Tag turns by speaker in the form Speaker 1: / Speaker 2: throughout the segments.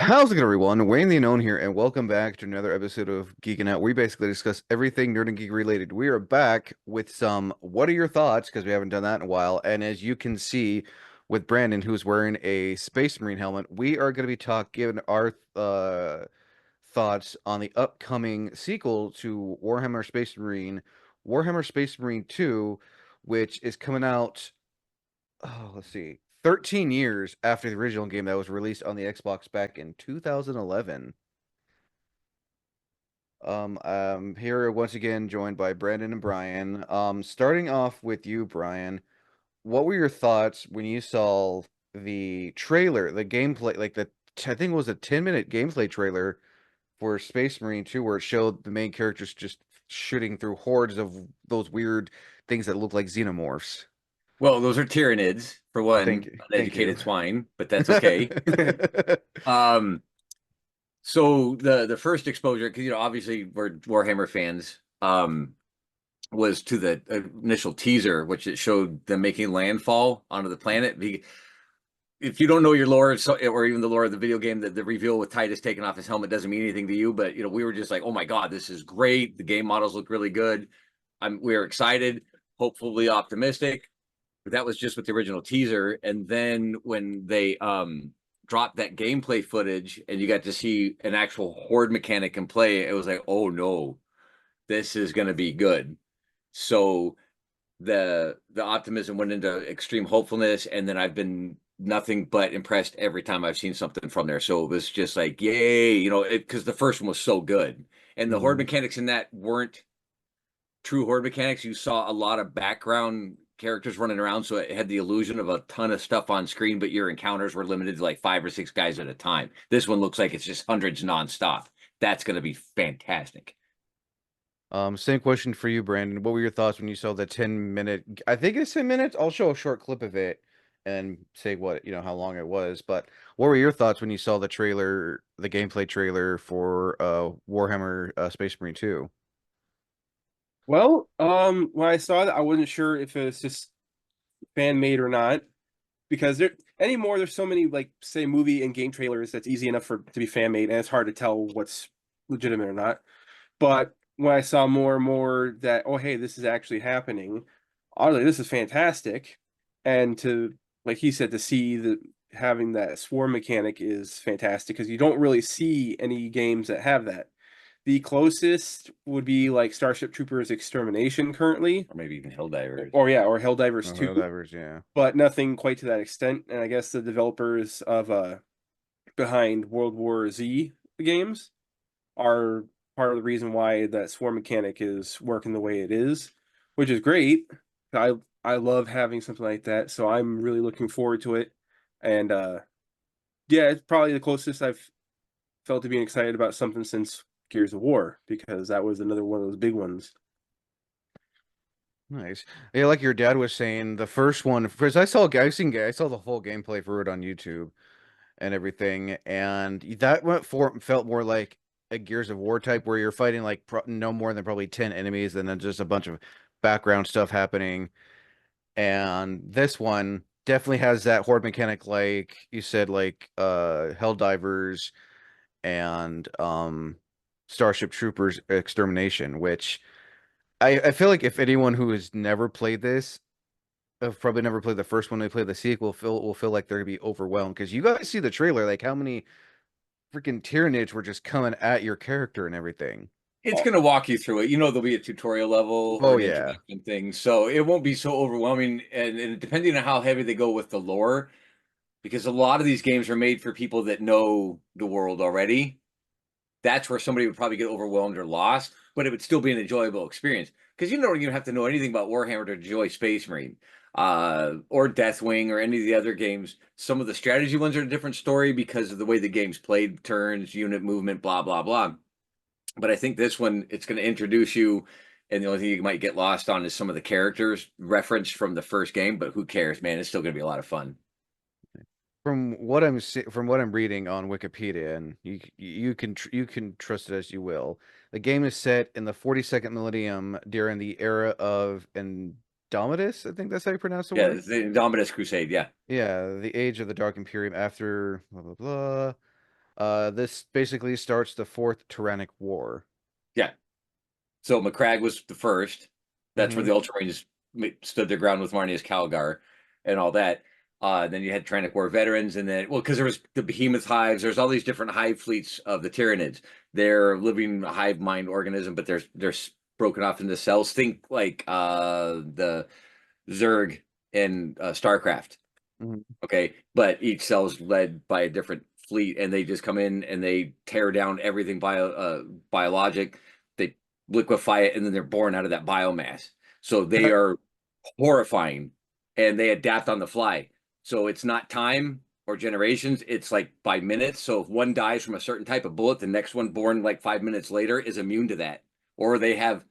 Speaker 1: How's it going, everyone? Wayne the Unknown here, and welcome back to another episode of Geeking Out. We basically discuss everything nerd and geek related. We are back with some what are your thoughts? Because we haven't done that in a while. And as you can see with Brandon, who's wearing a Space Marine helmet, we are going to be giving our thoughts on the upcoming sequel to Warhammer Space Marine 2, which is coming out. Oh, let's see. 13 years after the original game that was released on the Xbox back in 2011. I'm here once again joined by Brandon and Brian. Starting off with you, Brian, what were your thoughts when you saw the trailer, the gameplay, like I think it was a 10-minute gameplay trailer for Space Marine 2, where it showed the main characters just shooting through hordes of those weird things that look like xenomorphs?
Speaker 2: Well, those are Tyranids, for
Speaker 1: Thank
Speaker 2: one,
Speaker 1: you. Thank you.
Speaker 2: uneducated swine, but that's okay. Um, so the first exposure, because obviously we're Warhammer fans, was to the initial teaser, which it showed them making landfall onto the planet. If you don't know your lore, or even the lore of the video game, the reveal with Titus taking off his helmet doesn't mean anything to you. But we were just like, oh my god, this is great. The game models look really good. We are excited, hopefully optimistic. But that was just with the original teaser. And then when they dropped that gameplay footage and you got to see an actual horde mechanic in play, it was like, oh no, this is going to be good. So the optimism went into extreme hopefulness, and then I've been nothing but impressed every time I've seen something from there. So it was just like, yay, because the first one was so good, and the horde
Speaker 1: Mhm.
Speaker 2: mechanics in that weren't true horde mechanics. You saw a lot of background characters running around, so it had the illusion of a ton of stuff on screen, but your encounters were limited to like 5 or 6 guys at a time. This one looks like it's just hundreds nonstop. That's going to be fantastic.
Speaker 1: Same question for you, Brandon. What were your thoughts when you saw the 10-minute? I think it's 10 minutes. I'll show a short clip of it and say how long it was. But what were your thoughts when you saw the trailer, the gameplay trailer for Warhammer Space Marine 2?
Speaker 3: Well, when I saw it, I wasn't sure if it's just fan made or not because there anymore. There's so many like say movie and game trailers that's easy enough for to be fan made, and it's hard to tell what's legitimate or not. But when I saw more and more that oh hey, this is actually happening, I was like, this is fantastic, and to like he said to see the having that swarm mechanic is fantastic because you don't really see any games that have that. The closest would be like Starship Troopers Extermination currently,
Speaker 2: Or maybe even Helldivers.
Speaker 3: or yeah, or Helldivers
Speaker 1: Oh,
Speaker 3: 2,
Speaker 1: Helldivers, yeah.
Speaker 3: but nothing quite to that extent. And I guess the developers of behind World War Z games are part of the reason why that swarm mechanic is working the way it is, which is great. I I love having something like that, so I'm really looking forward to it. And yeah, it's probably the closest I've felt to being excited about something since Gears of War because that was another one of those big ones.
Speaker 1: Nice. Yeah, like your dad was saying, the first one, because I saw the whole gameplay for it on YouTube and everything, and felt more like a Gears of War type, where you're fighting like no more than probably 10 enemies, and then just a bunch of background stuff happening. And this one definitely has that horde mechanic, like you said, like Helldivers and Starship Troopers Extermination, which I feel like if anyone who has never played this, have probably never played the first one, they play the sequel, will feel like they're gonna be overwhelmed, because you guys see the trailer, like how many freaking Tyranids were just coming at your character and everything.
Speaker 2: It's
Speaker 3: Oh,
Speaker 2: going to walk you through it. There'll be a tutorial level or
Speaker 1: Oh
Speaker 2: an
Speaker 1: yeah.
Speaker 2: introduction thing, so it won't be so overwhelming. And depending on how heavy they go with the lore, because a lot of these games are made for people that know the world already, that's where somebody would probably get overwhelmed or lost, but it would still be an enjoyable experience. Because you don't even have to know anything about Warhammer to enjoy Space Marine, or Deathwing, or any of the other games. Some of the strategy ones are a different story because of the way the game's played, turns, unit movement, blah blah blah. But I think this one, it's going to introduce you, and the only thing you might get lost on is some of the characters referenced from the first game. But who cares, man? It's still going to be a lot of fun.
Speaker 1: From what I'm reading on Wikipedia, and you can trust it as you will. The game is set in the 42nd millennium during the era of Indomitus. I think that's how you pronounce the
Speaker 2: Yeah,
Speaker 1: word.
Speaker 2: the Indominus Crusade. Yeah.
Speaker 1: Yeah, the age of the Dark Imperium after blah blah blah. This basically starts the fourth Tyrannic War.
Speaker 2: Yeah. So McCrag was the first. That's where
Speaker 1: Mhm.
Speaker 2: the Ultramarines stood their ground with Marnius Calgar and all that. Then you had Tyrannic War veterans, and then, well, because there was the Behemoth hives, there's all these different hive fleets of the Tyranids. They're living hive mind organism, but they're broken off into cells. Think like the Zerg and StarCraft.
Speaker 1: Mhm.
Speaker 2: Okay, but each cell is led by a different fleet, and they just come in and they tear down everything biologic. They liquefy it, and then they're born out of that biomass. So they
Speaker 1: That-
Speaker 2: are horrifying, and they adapt on the fly. So it's not time or generations; it's like by minutes. So if one dies from a certain type of bullet, the next one born like 5 minutes later is immune to that, or they have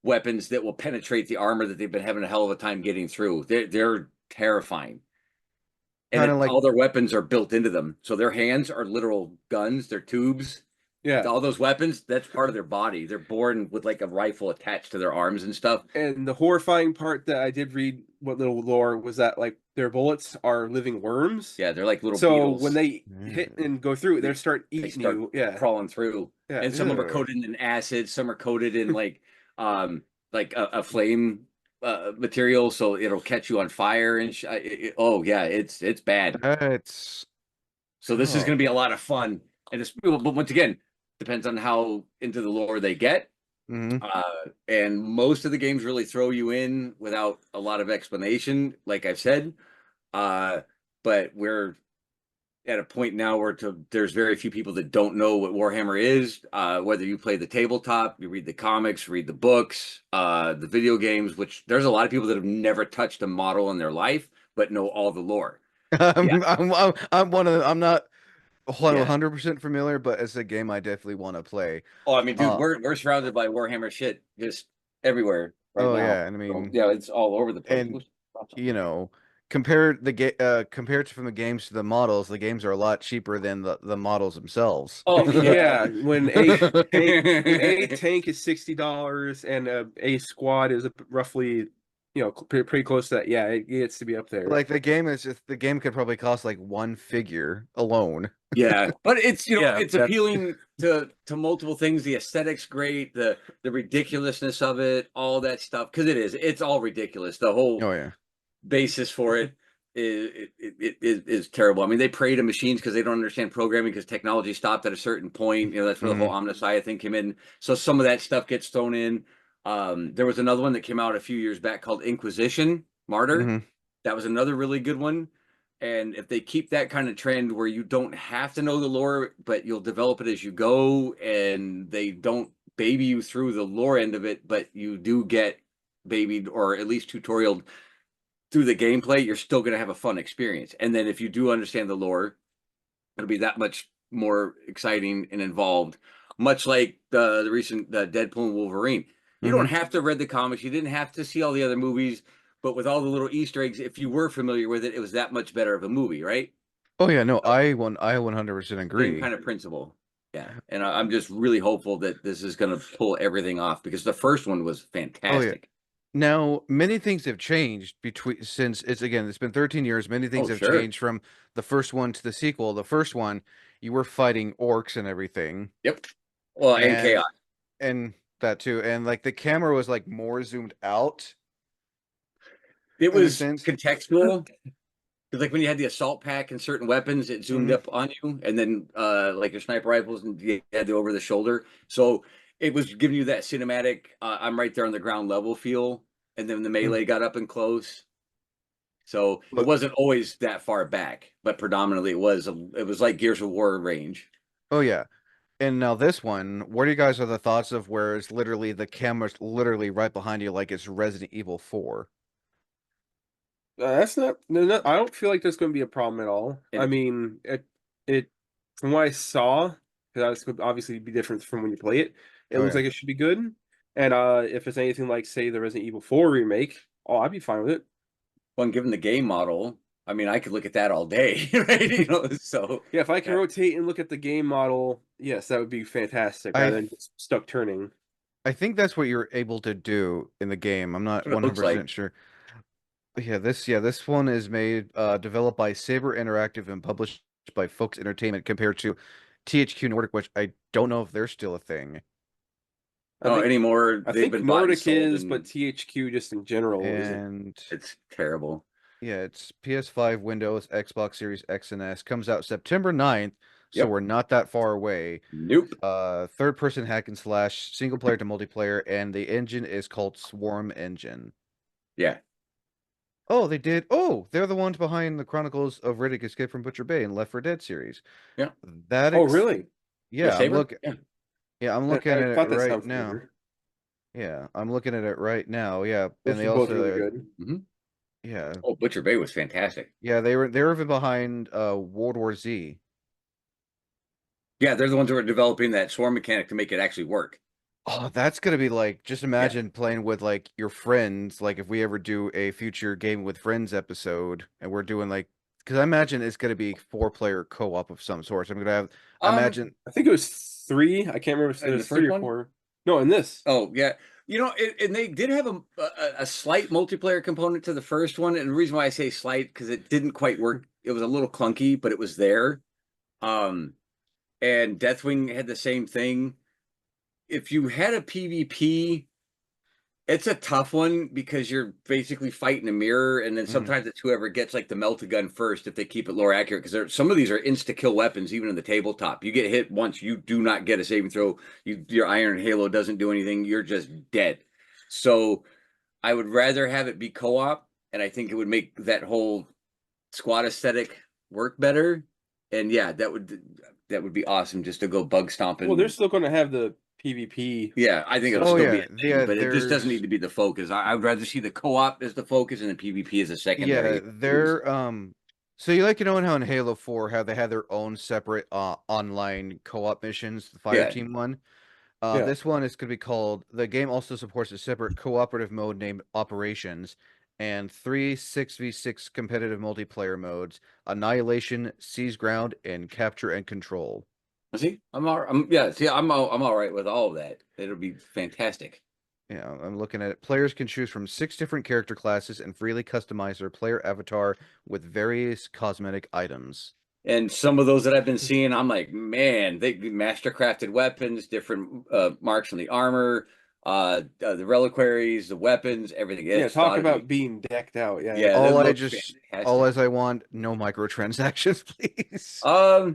Speaker 2: weapons that will penetrate the armor that they've been having a hell of a time getting through. They're terrifying, and
Speaker 1: Kind of like
Speaker 2: all their weapons are built into them. So their hands are literal guns, they're tubes.
Speaker 3: Yeah.
Speaker 2: All those weapons, that's part of their body. They're born with like a rifle attached to their arms and stuff.
Speaker 3: And the horrifying part that I did read, what little lore, was that like their bullets are living worms.
Speaker 2: Yeah, they're like little
Speaker 3: So when
Speaker 2: beetles.
Speaker 3: they hit and go through, they start
Speaker 2: They
Speaker 3: eating
Speaker 2: start
Speaker 3: you. Yeah.
Speaker 2: crawling through.
Speaker 3: Yeah.
Speaker 2: And some of them are
Speaker 1: ugh.
Speaker 2: coated in acid, some are coated in like a flame material, so it'll catch you on fire and oh yeah, it's bad.
Speaker 1: That's
Speaker 2: So this is
Speaker 1: oh.
Speaker 2: going to be a lot of fun, and it's, but once again, depends on how into the lore they get.
Speaker 1: Mhm.
Speaker 2: And most of the games really throw you in without a lot of explanation, like I've said. Uh, but we're at a point now where there's very few people that don't know what Warhammer is. Whether you play the tabletop, you read the comics, read the books, the video games, which there's a lot of people that have never touched a model in their life, but know all the lore. Yeah,
Speaker 1: I'm one of I'm not
Speaker 2: yeah.
Speaker 1: 100% familiar, but it's a game I definitely want to play.
Speaker 2: Oh, I mean, dude,
Speaker 1: Uh,
Speaker 2: we're surrounded by Warhammer shit just everywhere right
Speaker 1: oh
Speaker 2: now.
Speaker 1: yeah, and I
Speaker 2: So,
Speaker 1: mean,
Speaker 2: yeah, it's all over the place.
Speaker 1: and you know, compared from the games to the models, the games are a lot cheaper than the models themselves.
Speaker 2: Oh yeah.
Speaker 3: Yeah. When a tank is $60 and a squad is roughly, pretty close to that. Yeah, it gets to be up there.
Speaker 1: Like the game could probably cost like one figure alone.
Speaker 2: Yeah, but it's
Speaker 3: Yeah,
Speaker 2: it's appealing to multiple things. The aesthetics great, the ridiculousness of it, all that stuff, because it's all ridiculous. The whole
Speaker 1: Oh yeah.
Speaker 2: basis for it is terrible. I mean, they pray to machines because they don't understand programming because technology stopped at a certain point. That's where the whole
Speaker 1: Hmm.
Speaker 2: Omnissiah thing came in. So some of that stuff gets thrown in. There was another one that came out a few years back called Inquisition Martyr.
Speaker 1: Hmm.
Speaker 2: That was another really good one. And if they keep that kind of trend where you don't have to know the lore, but you'll develop it as you go, and they don't baby you through the lore end of it, but you do get babied or at least tutorialed through the gameplay, you're still going to have a fun experience. And then if you do understand the lore, it'll be that much more exciting and involved. Much like the recent Deadpool and Wolverine. You don't
Speaker 1: Hmm.
Speaker 2: have to have read the comics. You didn't have to see all the other movies, but with all the little Easter eggs, if you were familiar with it, it was that much better of a movie, right?
Speaker 1: Oh yeah, no,
Speaker 2: So,
Speaker 1: I 100%
Speaker 2: same
Speaker 1: agree.
Speaker 2: kind of principle. Yeah, and I'm just really hopeful that this is going to pull everything off because the first one was
Speaker 1: Oh yeah.
Speaker 2: fantastic.
Speaker 1: Now, many things have changed between since it's been 13 years. Many things
Speaker 2: Oh,
Speaker 1: have
Speaker 2: sure.
Speaker 1: changed from the first one to the sequel. The first one, you were fighting orcs and everything,
Speaker 2: Yep. Well, and
Speaker 1: and
Speaker 2: chaos.
Speaker 1: and that too, and like the camera was like more zoomed out
Speaker 2: It
Speaker 1: in a
Speaker 2: was
Speaker 1: sense.
Speaker 2: contextual. Because like when you had the assault pack and certain weapons, it zoomed
Speaker 1: Hmm.
Speaker 2: up on you, and then like your sniper rifles and you had the over the shoulder. So it was giving you that cinematic. I'm right there on the ground level feel, and then the melee got up and close. So it
Speaker 1: But
Speaker 2: wasn't always that far back, but predominantly it was. It was like Gears of War range.
Speaker 1: oh yeah, and now this one, what do you guys are the thoughts of where it's literally the camera's literally right behind you, like it's Resident Evil 4?
Speaker 3: That's not, no, no, I don't feel like there's going to be a problem at all. I
Speaker 2: And
Speaker 3: mean, it from what I saw, because that's could obviously be different from when you play it. It
Speaker 1: Oh
Speaker 3: looks
Speaker 1: yeah.
Speaker 3: like it should be good. And if it's anything like, say, the Resident Evil 4 remake, oh, I'd be fine with it.
Speaker 2: when given the game model, I mean, I could look at that all day, right? So
Speaker 3: Yeah, if I can
Speaker 2: yeah.
Speaker 3: rotate and look at the game model, yes, that would be fantastic,
Speaker 1: I
Speaker 3: rather than just stuck turning.
Speaker 1: I think that's what you're able to do in the game. I'm
Speaker 2: That's
Speaker 1: not
Speaker 2: what it looks like.
Speaker 1: 100% sure. This one is made developed by Saber Interactive and published by Focus Entertainment compared to THQ Nordic, which I don't know if they're still a thing.
Speaker 2: Anymore.
Speaker 3: I
Speaker 2: They've
Speaker 3: think
Speaker 2: been bought and
Speaker 3: Nordic
Speaker 2: sold,
Speaker 3: is,
Speaker 2: and
Speaker 3: but THQ just in general isn't.
Speaker 1: And
Speaker 2: it's terrible.
Speaker 1: yeah, it's PS5, Windows, Xbox Series X and S. Comes out September 9th, so
Speaker 2: Yep.
Speaker 1: we're not that far away.
Speaker 2: Nope.
Speaker 1: Third person hack and slash, single player to multiplayer, and the engine is called Swarm Engine.
Speaker 2: Yeah.
Speaker 1: Oh, they did. Oh, they're the ones behind the Chronicles of Riddick Escape from Butcher Bay and Left 4 Dead series.
Speaker 2: Yeah.
Speaker 1: That
Speaker 3: Oh,
Speaker 1: ex
Speaker 3: really?
Speaker 1: Yeah, I'm
Speaker 2: Saber?
Speaker 1: looking. Yeah, I'm looking
Speaker 3: I
Speaker 1: at it
Speaker 3: thought that
Speaker 1: right
Speaker 3: sounded
Speaker 1: now.
Speaker 3: familiar.
Speaker 1: Yeah, I'm looking at it right now. Yeah, and
Speaker 3: Those
Speaker 1: they
Speaker 3: are both really
Speaker 1: also
Speaker 3: good.
Speaker 1: yeah.
Speaker 2: Oh, Butcher Bay was fantastic.
Speaker 1: Yeah, they were even behind World War Z.
Speaker 2: Yeah, they're the ones who are developing that swarm mechanic to make it actually work.
Speaker 1: Oh, that's gonna be like, just imagine playing with like your friends, like if we ever do a future Game with Friends episode and we're doing like, because I imagine it's gonna be 4-player co-op of some sort. So I'm gonna have, I imagine,
Speaker 3: I think it was 3. I can't remember if it
Speaker 2: In the
Speaker 3: was
Speaker 2: first
Speaker 3: 3 or
Speaker 2: one?
Speaker 3: 4. No, in this.
Speaker 2: Oh yeah, and they did have a slight multiplayer component to the first one, and the reason why I say slight because it didn't quite work. It was a little clunky, but it was there. Um, and Deathwing had the same thing. If you had a PvP, it's a tough one because you're basically fighting a mirror, and then sometimes it's whoever gets like the melted gun first if they keep it lower accurate. Because some of these are insta kill weapons, even in the tabletop. You get hit once, you do not get a saving throw. Your Iron Halo doesn't do anything. You're just dead. So I would rather have it be co-op, and I think it would make that whole squad aesthetic work better. And yeah, that would be awesome just to go bug stomping.
Speaker 3: Well, they're still going to have the PvP.
Speaker 2: Yeah, I think it'll
Speaker 1: oh
Speaker 2: still be
Speaker 1: yeah,
Speaker 2: a thing,
Speaker 1: yeah,
Speaker 2: but it just doesn't
Speaker 1: there's
Speaker 2: need to be the focus. I would rather see the co-op as the focus and the PvP as a
Speaker 1: yeah,
Speaker 2: secondary use.
Speaker 1: they're so you like, how in Halo 4 how they had their own separate online co-op missions, the fire
Speaker 2: Yeah.
Speaker 1: team one.
Speaker 3: Yeah.
Speaker 1: This one is going to be called, the game also supports a separate cooperative mode named Operations and 3 6v6 competitive multiplayer modes, Annihilation, Seize Ground, and Capture and Control.
Speaker 2: See, I'm all right with all of that. It'll be fantastic.
Speaker 1: Yeah, I'm looking at it. Players can choose from 6 different character classes and freely customize their player avatar with various cosmetic items.
Speaker 2: And some of those that I've been seeing, I'm like, man, they master crafted weapons, different marks on the armor, the reliquaries, the weapons, everything.
Speaker 3: Yeah,
Speaker 2: It's
Speaker 3: talk
Speaker 2: gotta
Speaker 3: about
Speaker 2: be.
Speaker 3: being decked out. Yeah.
Speaker 2: Yeah, that looks fantastic.
Speaker 1: All I want, no microtransactions, please.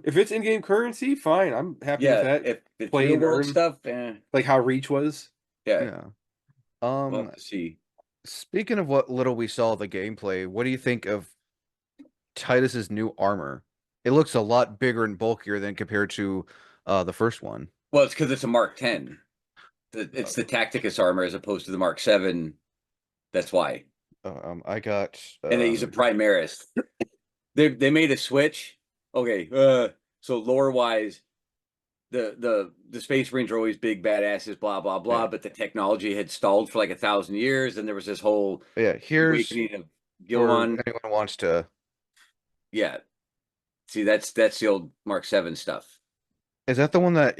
Speaker 3: If it's in-game currency, fine. I'm happy with
Speaker 2: Yeah,
Speaker 3: that.
Speaker 2: if it's
Speaker 3: Play
Speaker 2: real
Speaker 3: and
Speaker 2: world
Speaker 3: earn.
Speaker 2: stuff,
Speaker 3: Like how Reach was.
Speaker 2: yeah,
Speaker 1: Yeah.
Speaker 2: we'll have to see.
Speaker 1: Speaking of what little we saw of the gameplay, what do you think of Titus's new armor? It looks a lot bigger and bulkier than compared to the first one.
Speaker 2: Well, it's because it's a Mark 10. It's the Tacticus armor as opposed to the Mark 7. That's why.
Speaker 1: I got
Speaker 2: And they use a Primaris. They made a switch. Okay, so lore wise, the Space Marines are always big badasses, blah blah blah.
Speaker 1: yeah.
Speaker 2: But the technology had stalled for like 1,000 years, and there was this whole
Speaker 1: Yeah, here's
Speaker 2: awakening of
Speaker 1: for
Speaker 2: Gilman.
Speaker 1: anyone wants to.
Speaker 2: Yeah, see, that's the old Mark 7 stuff.
Speaker 1: Is that the one that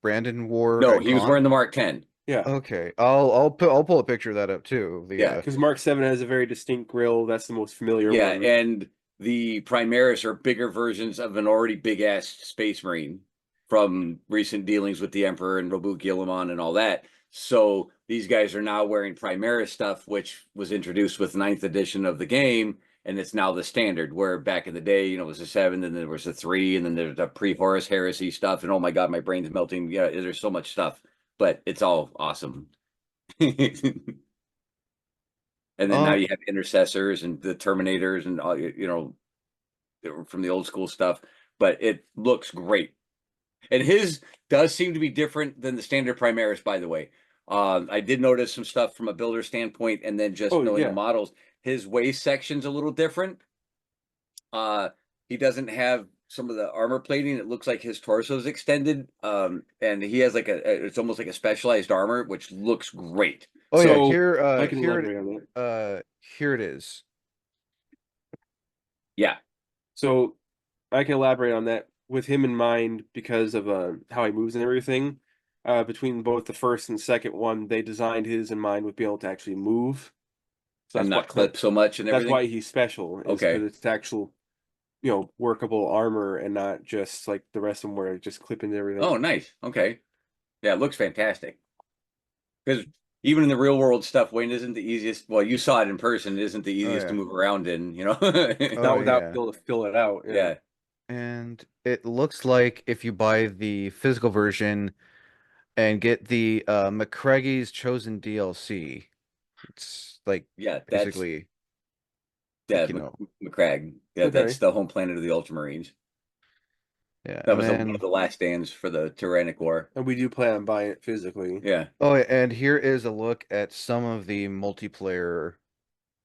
Speaker 1: Brandon wore
Speaker 2: No,
Speaker 1: at
Speaker 2: he was
Speaker 1: Con?
Speaker 2: wearing the Mark 10.
Speaker 3: Yeah.
Speaker 1: Okay, I'll pull a picture of that up too.
Speaker 2: Yeah.
Speaker 3: Because Mark 7 has a very distinct grill. That's the most familiar
Speaker 2: Yeah,
Speaker 3: one.
Speaker 2: and the Primaris are bigger versions of an already big ass Space Marine from recent dealings with the Emperor and Robu Guilliman and all that. So these guys are now wearing Primaris stuff, which was introduced with 9th edition of the game, and it's now the standard. Where back in the day, it was a 7, then there was a 3, and then there's a pre-Horus Heresy stuff. And oh my God, my brain's melting. Yeah, there's so much stuff, but it's all awesome. And then now you have intercessors and the Terminators and all, from the old school stuff, but it looks great. And his does seem to be different than the standard Primaris, by the way. I did notice some stuff from a builder standpoint, and then just knowing the models. His waist section's a little different. He doesn't have some of the armor plating. It looks like his torso is extended, and he has like it's almost like a specialized armor, which looks great.
Speaker 1: Oh
Speaker 3: So,
Speaker 1: yeah, here
Speaker 3: I can elaborate on that.
Speaker 1: Here it is.
Speaker 2: Yeah.
Speaker 3: So I can elaborate on that with him in mind because of how he moves and everything. Between both the first and second one, they designed his in mind with being able to actually move. So
Speaker 2: And not clip so much and
Speaker 3: That's
Speaker 2: everything.
Speaker 3: why he's special.
Speaker 2: Okay.
Speaker 3: Because it's actual. workable armor and not just like the rest of them where it just clip into everything.
Speaker 2: Oh, nice. Okay. Yeah, it looks fantastic. Because even in the real world stuff, Wayne isn't the easiest. Well, you saw it in person. It isn't the
Speaker 1: Oh
Speaker 2: easiest to
Speaker 1: yeah.
Speaker 2: move around in, you know?
Speaker 3: Not
Speaker 1: Oh
Speaker 3: without
Speaker 1: yeah.
Speaker 3: being able to fill it out. Yeah.
Speaker 2: Yeah.
Speaker 1: And it looks like if you buy the physical version and get the McCraggie's Chosen DLC, it's like
Speaker 2: Yeah, that's
Speaker 1: basically
Speaker 2: yeah,
Speaker 1: like
Speaker 2: McCrag. Yeah,
Speaker 3: Okay.
Speaker 2: that's the home planet of the Ultramarines.
Speaker 1: yeah.
Speaker 2: That
Speaker 1: And
Speaker 2: was one of
Speaker 1: then
Speaker 2: the last stands for the Tyrannic War.
Speaker 3: And we do plan on buying it physically.
Speaker 2: Yeah.
Speaker 1: oh, and here is a look at some of the multiplayer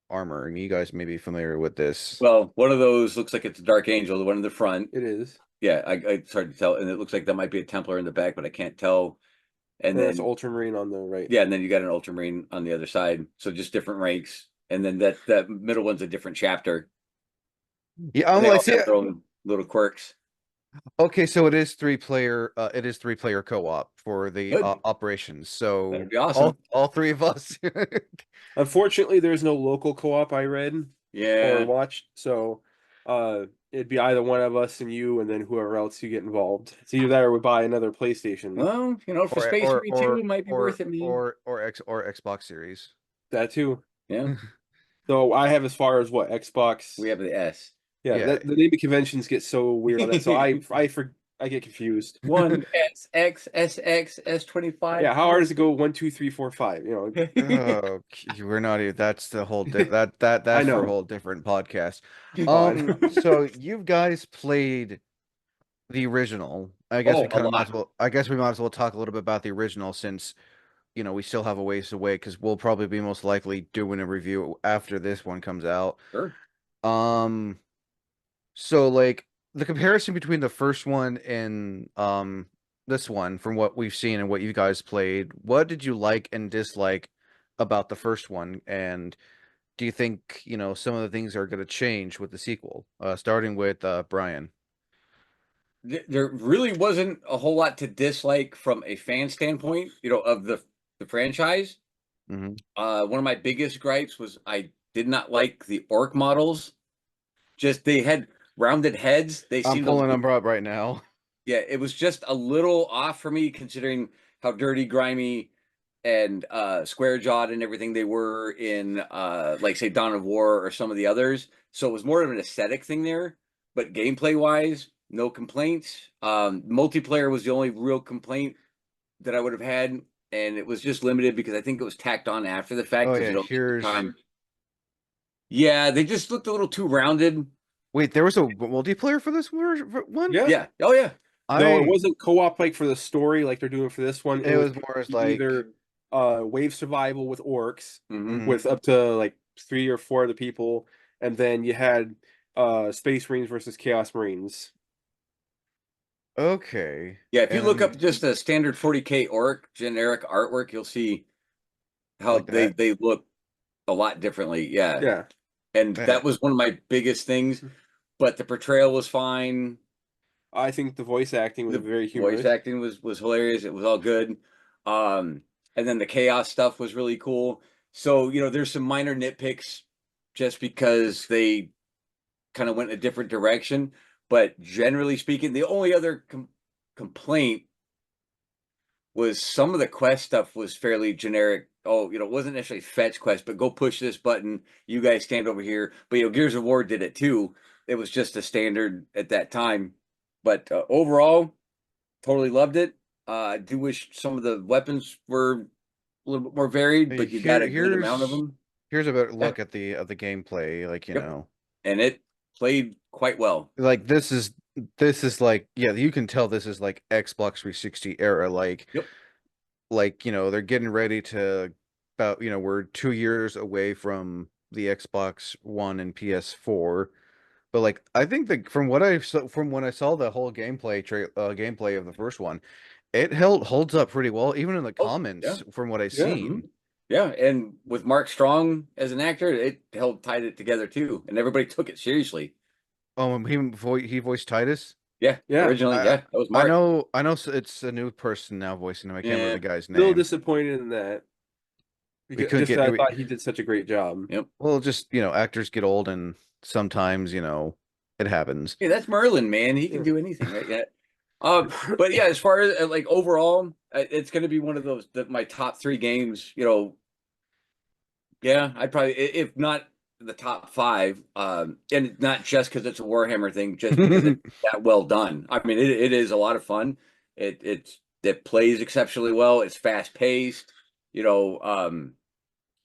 Speaker 1: armor. And you guys may be familiar with this.
Speaker 2: Well, one of those looks like it's a Dark Angel, the one in the front.
Speaker 3: It is.
Speaker 2: Yeah, it's hard to tell. And it looks like that might be a Templar in the back, but I can't tell. And
Speaker 3: And that's
Speaker 2: then
Speaker 3: Ultramarine on the right.
Speaker 2: yeah, and then you got an Ultramarine on the other side. So just different ranks. And then that middle one's a different chapter.
Speaker 1: Yeah,
Speaker 2: And
Speaker 1: I'm
Speaker 2: they
Speaker 1: like,
Speaker 2: all
Speaker 1: see,
Speaker 2: have their own little quirks.
Speaker 1: okay, so it is three-player. It is three-player co-op for the
Speaker 2: Good.
Speaker 1: operations.
Speaker 2: That'd
Speaker 1: So
Speaker 2: be awesome.
Speaker 1: all three of us.
Speaker 3: Unfortunately, there's no local co-op I read or
Speaker 2: Yeah.
Speaker 3: watched, so it'd be either one of us and you, and then whoever else you get involved. It's either that or we buy another PlayStation.
Speaker 2: Well, for
Speaker 1: or
Speaker 2: Space
Speaker 1: or
Speaker 2: Marine 2,
Speaker 1: or
Speaker 2: it might be
Speaker 1: or
Speaker 2: worth it, man.
Speaker 1: or Xbox Series.
Speaker 3: That too.
Speaker 2: Yeah.
Speaker 3: So I have as far as what Xbox.
Speaker 2: We have the S.
Speaker 3: Yeah,
Speaker 1: Yeah.
Speaker 3: the naming conventions get so weird on that. So I get confused.
Speaker 2: One SX, SX, S25.
Speaker 3: Yeah, how hard does it go? 1, 2, 3, 4, 5.
Speaker 1: Oh, we're not even. That's the whole.
Speaker 3: I
Speaker 1: That's for a
Speaker 3: know.
Speaker 1: whole different podcast.
Speaker 3: Fine.
Speaker 1: So you guys played the original. I guess
Speaker 2: Oh,
Speaker 1: we
Speaker 2: a
Speaker 1: kind of might as
Speaker 2: lot.
Speaker 1: well. I guess we might as well talk a little bit about the original since we still have a ways away because we'll probably be most likely doing a review after this one comes out.
Speaker 2: Sure.
Speaker 1: Um, so like the comparison between the first one and this one from what we've seen and what you guys played, what did you like and dislike about the first one? And do you think, some of the things are going to change with the sequel? Starting with Brian.
Speaker 2: There really wasn't a whole lot to dislike from a fan standpoint, of the franchise.
Speaker 1: Mm-hmm.
Speaker 2: One of my biggest gripes was I did not like the orc models. Just they had rounded heads. They
Speaker 1: I'm
Speaker 2: seemed
Speaker 1: pulling them up right now.
Speaker 2: yeah, it was just a little off for me considering how dirty, grimy, and square jawed and everything they were in like say Dawn of War or some of the others. So it was more of an aesthetic thing there. But gameplay wise, no complaints. Multiplayer was the only real complaint that I would have had, and it was just limited because I think it was tacked on after the fact
Speaker 1: Oh
Speaker 2: because
Speaker 1: yeah, here's.
Speaker 2: time. Yeah, they just looked a little too rounded.
Speaker 1: Wait, there was a multiplayer for this one?
Speaker 3: Yeah.
Speaker 2: Yeah. Oh yeah.
Speaker 3: No, it wasn't co-op like for the story like they're doing for this one.
Speaker 1: It was more as like
Speaker 3: either wave survival with orcs
Speaker 2: Mhm.
Speaker 3: with up to like 3 or 4 other people, and then you had Space Marines versus Chaos Marines.
Speaker 1: Okay.
Speaker 2: Yeah, if you look up
Speaker 1: And
Speaker 2: just a standard 40k orc generic artwork, you'll see how
Speaker 1: like that.
Speaker 2: they look a lot differently. Yeah.
Speaker 3: Yeah.
Speaker 2: And
Speaker 1: Yeah.
Speaker 2: that was one of my biggest things. But the portrayal was fine.
Speaker 3: I think the voice acting was
Speaker 2: The
Speaker 3: very humorous.
Speaker 2: voice acting was hilarious. It was all good. And then the chaos stuff was really cool. So, there's some minor nitpicks just because they kind of went a different direction. But generally speaking, the only other complaint was some of the quest stuff was fairly generic. Oh, it wasn't necessarily fetch quest, but go push this button. You guys stand over here. But Gears of War did it too. It was just a standard at that time. But overall, totally loved it. I do wish some of the weapons were a little bit more varied, but you got a good amount of them.
Speaker 1: Here's a better look at the gameplay, like
Speaker 2: Yep. And it played quite well.
Speaker 1: like this is like you can tell this is like Xbox 360 era, like
Speaker 2: Yep.
Speaker 1: like they're getting ready to about we're 2 years away from the Xbox One and PS4, but like I think that from what I saw from when I saw the whole gameplay of the first one, it holds up pretty well even in the
Speaker 2: Oh,
Speaker 1: comments
Speaker 2: yeah.
Speaker 1: from what I've
Speaker 3: Yeah.
Speaker 1: seen.
Speaker 2: Yeah, and with Mark Strong as an actor, it tied it together too, and everybody took it seriously.
Speaker 1: Oh, and he voiced Titus.
Speaker 2: Yeah,
Speaker 3: Yeah.
Speaker 2: originally, that was
Speaker 1: I
Speaker 2: Mark.
Speaker 1: know. It's a new person now voicing him. I can't remember the guy's
Speaker 3: Still
Speaker 1: name.
Speaker 3: disappointed in that. Because I thought he did such a great job.
Speaker 2: Yep.
Speaker 1: Well, just actors get old, and sometimes It happens.
Speaker 2: Hey, that's Merlin, man. He can do anything, right? Yeah. But yeah, as far as like overall, it's going to be one of those my top 3 games. Yeah, I'd probably if not the top 5. And not just because it's a Warhammer thing, just because it's that well done. I mean, it is a lot of fun. It plays exceptionally well. It's fast paced.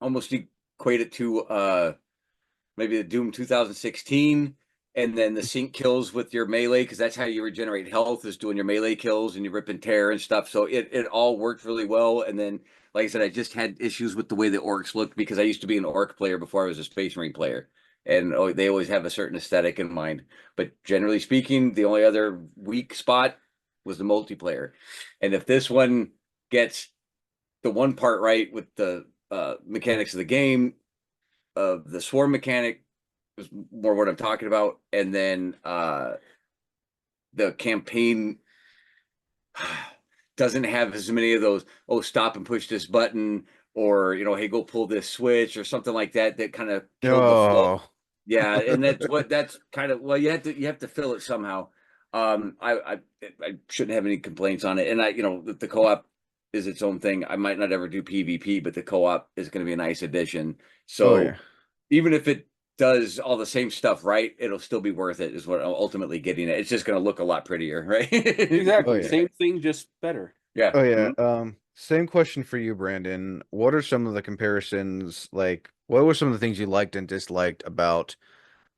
Speaker 2: Almost equate it to maybe the Doom 2016, and then the sync kills with your melee, because that's how you regenerate health, is doing your melee kills and you rip and tear and stuff. So it all worked really well. And then, like I said, I just had issues with the way the orcs looked, because I used to be an orc player before I was a Space Marine player. And they always have a certain aesthetic in mind. But generally speaking, the only other weak spot was the multiplayer. And if this one gets the one part right with the mechanics of the game, the swarm mechanic was more what I'm talking about, and then the campaign doesn't have as many of those, oh, stop and push this button, or hey, go pull this switch or something like that kind of killed the flow.
Speaker 1: Oh.
Speaker 2: Yeah, and that's kind of, well, you have to fill it somehow. I shouldn't have any complaints on it, and the co-op is its own thing. I might not ever do PvP, but the co-op is going to be a nice addition.
Speaker 1: Oh
Speaker 2: So
Speaker 1: yeah.
Speaker 2: even if it does all the same stuff right, it'll still be worth it, is what I'm ultimately getting at. It's just going to look a lot prettier, right?
Speaker 3: Exactly.
Speaker 1: Oh yeah.
Speaker 3: Same thing, just better.
Speaker 2: Yeah.
Speaker 1: Oh yeah. Same question for you, Brandon. What are some of the comparisons, like what were some of the things you liked and disliked about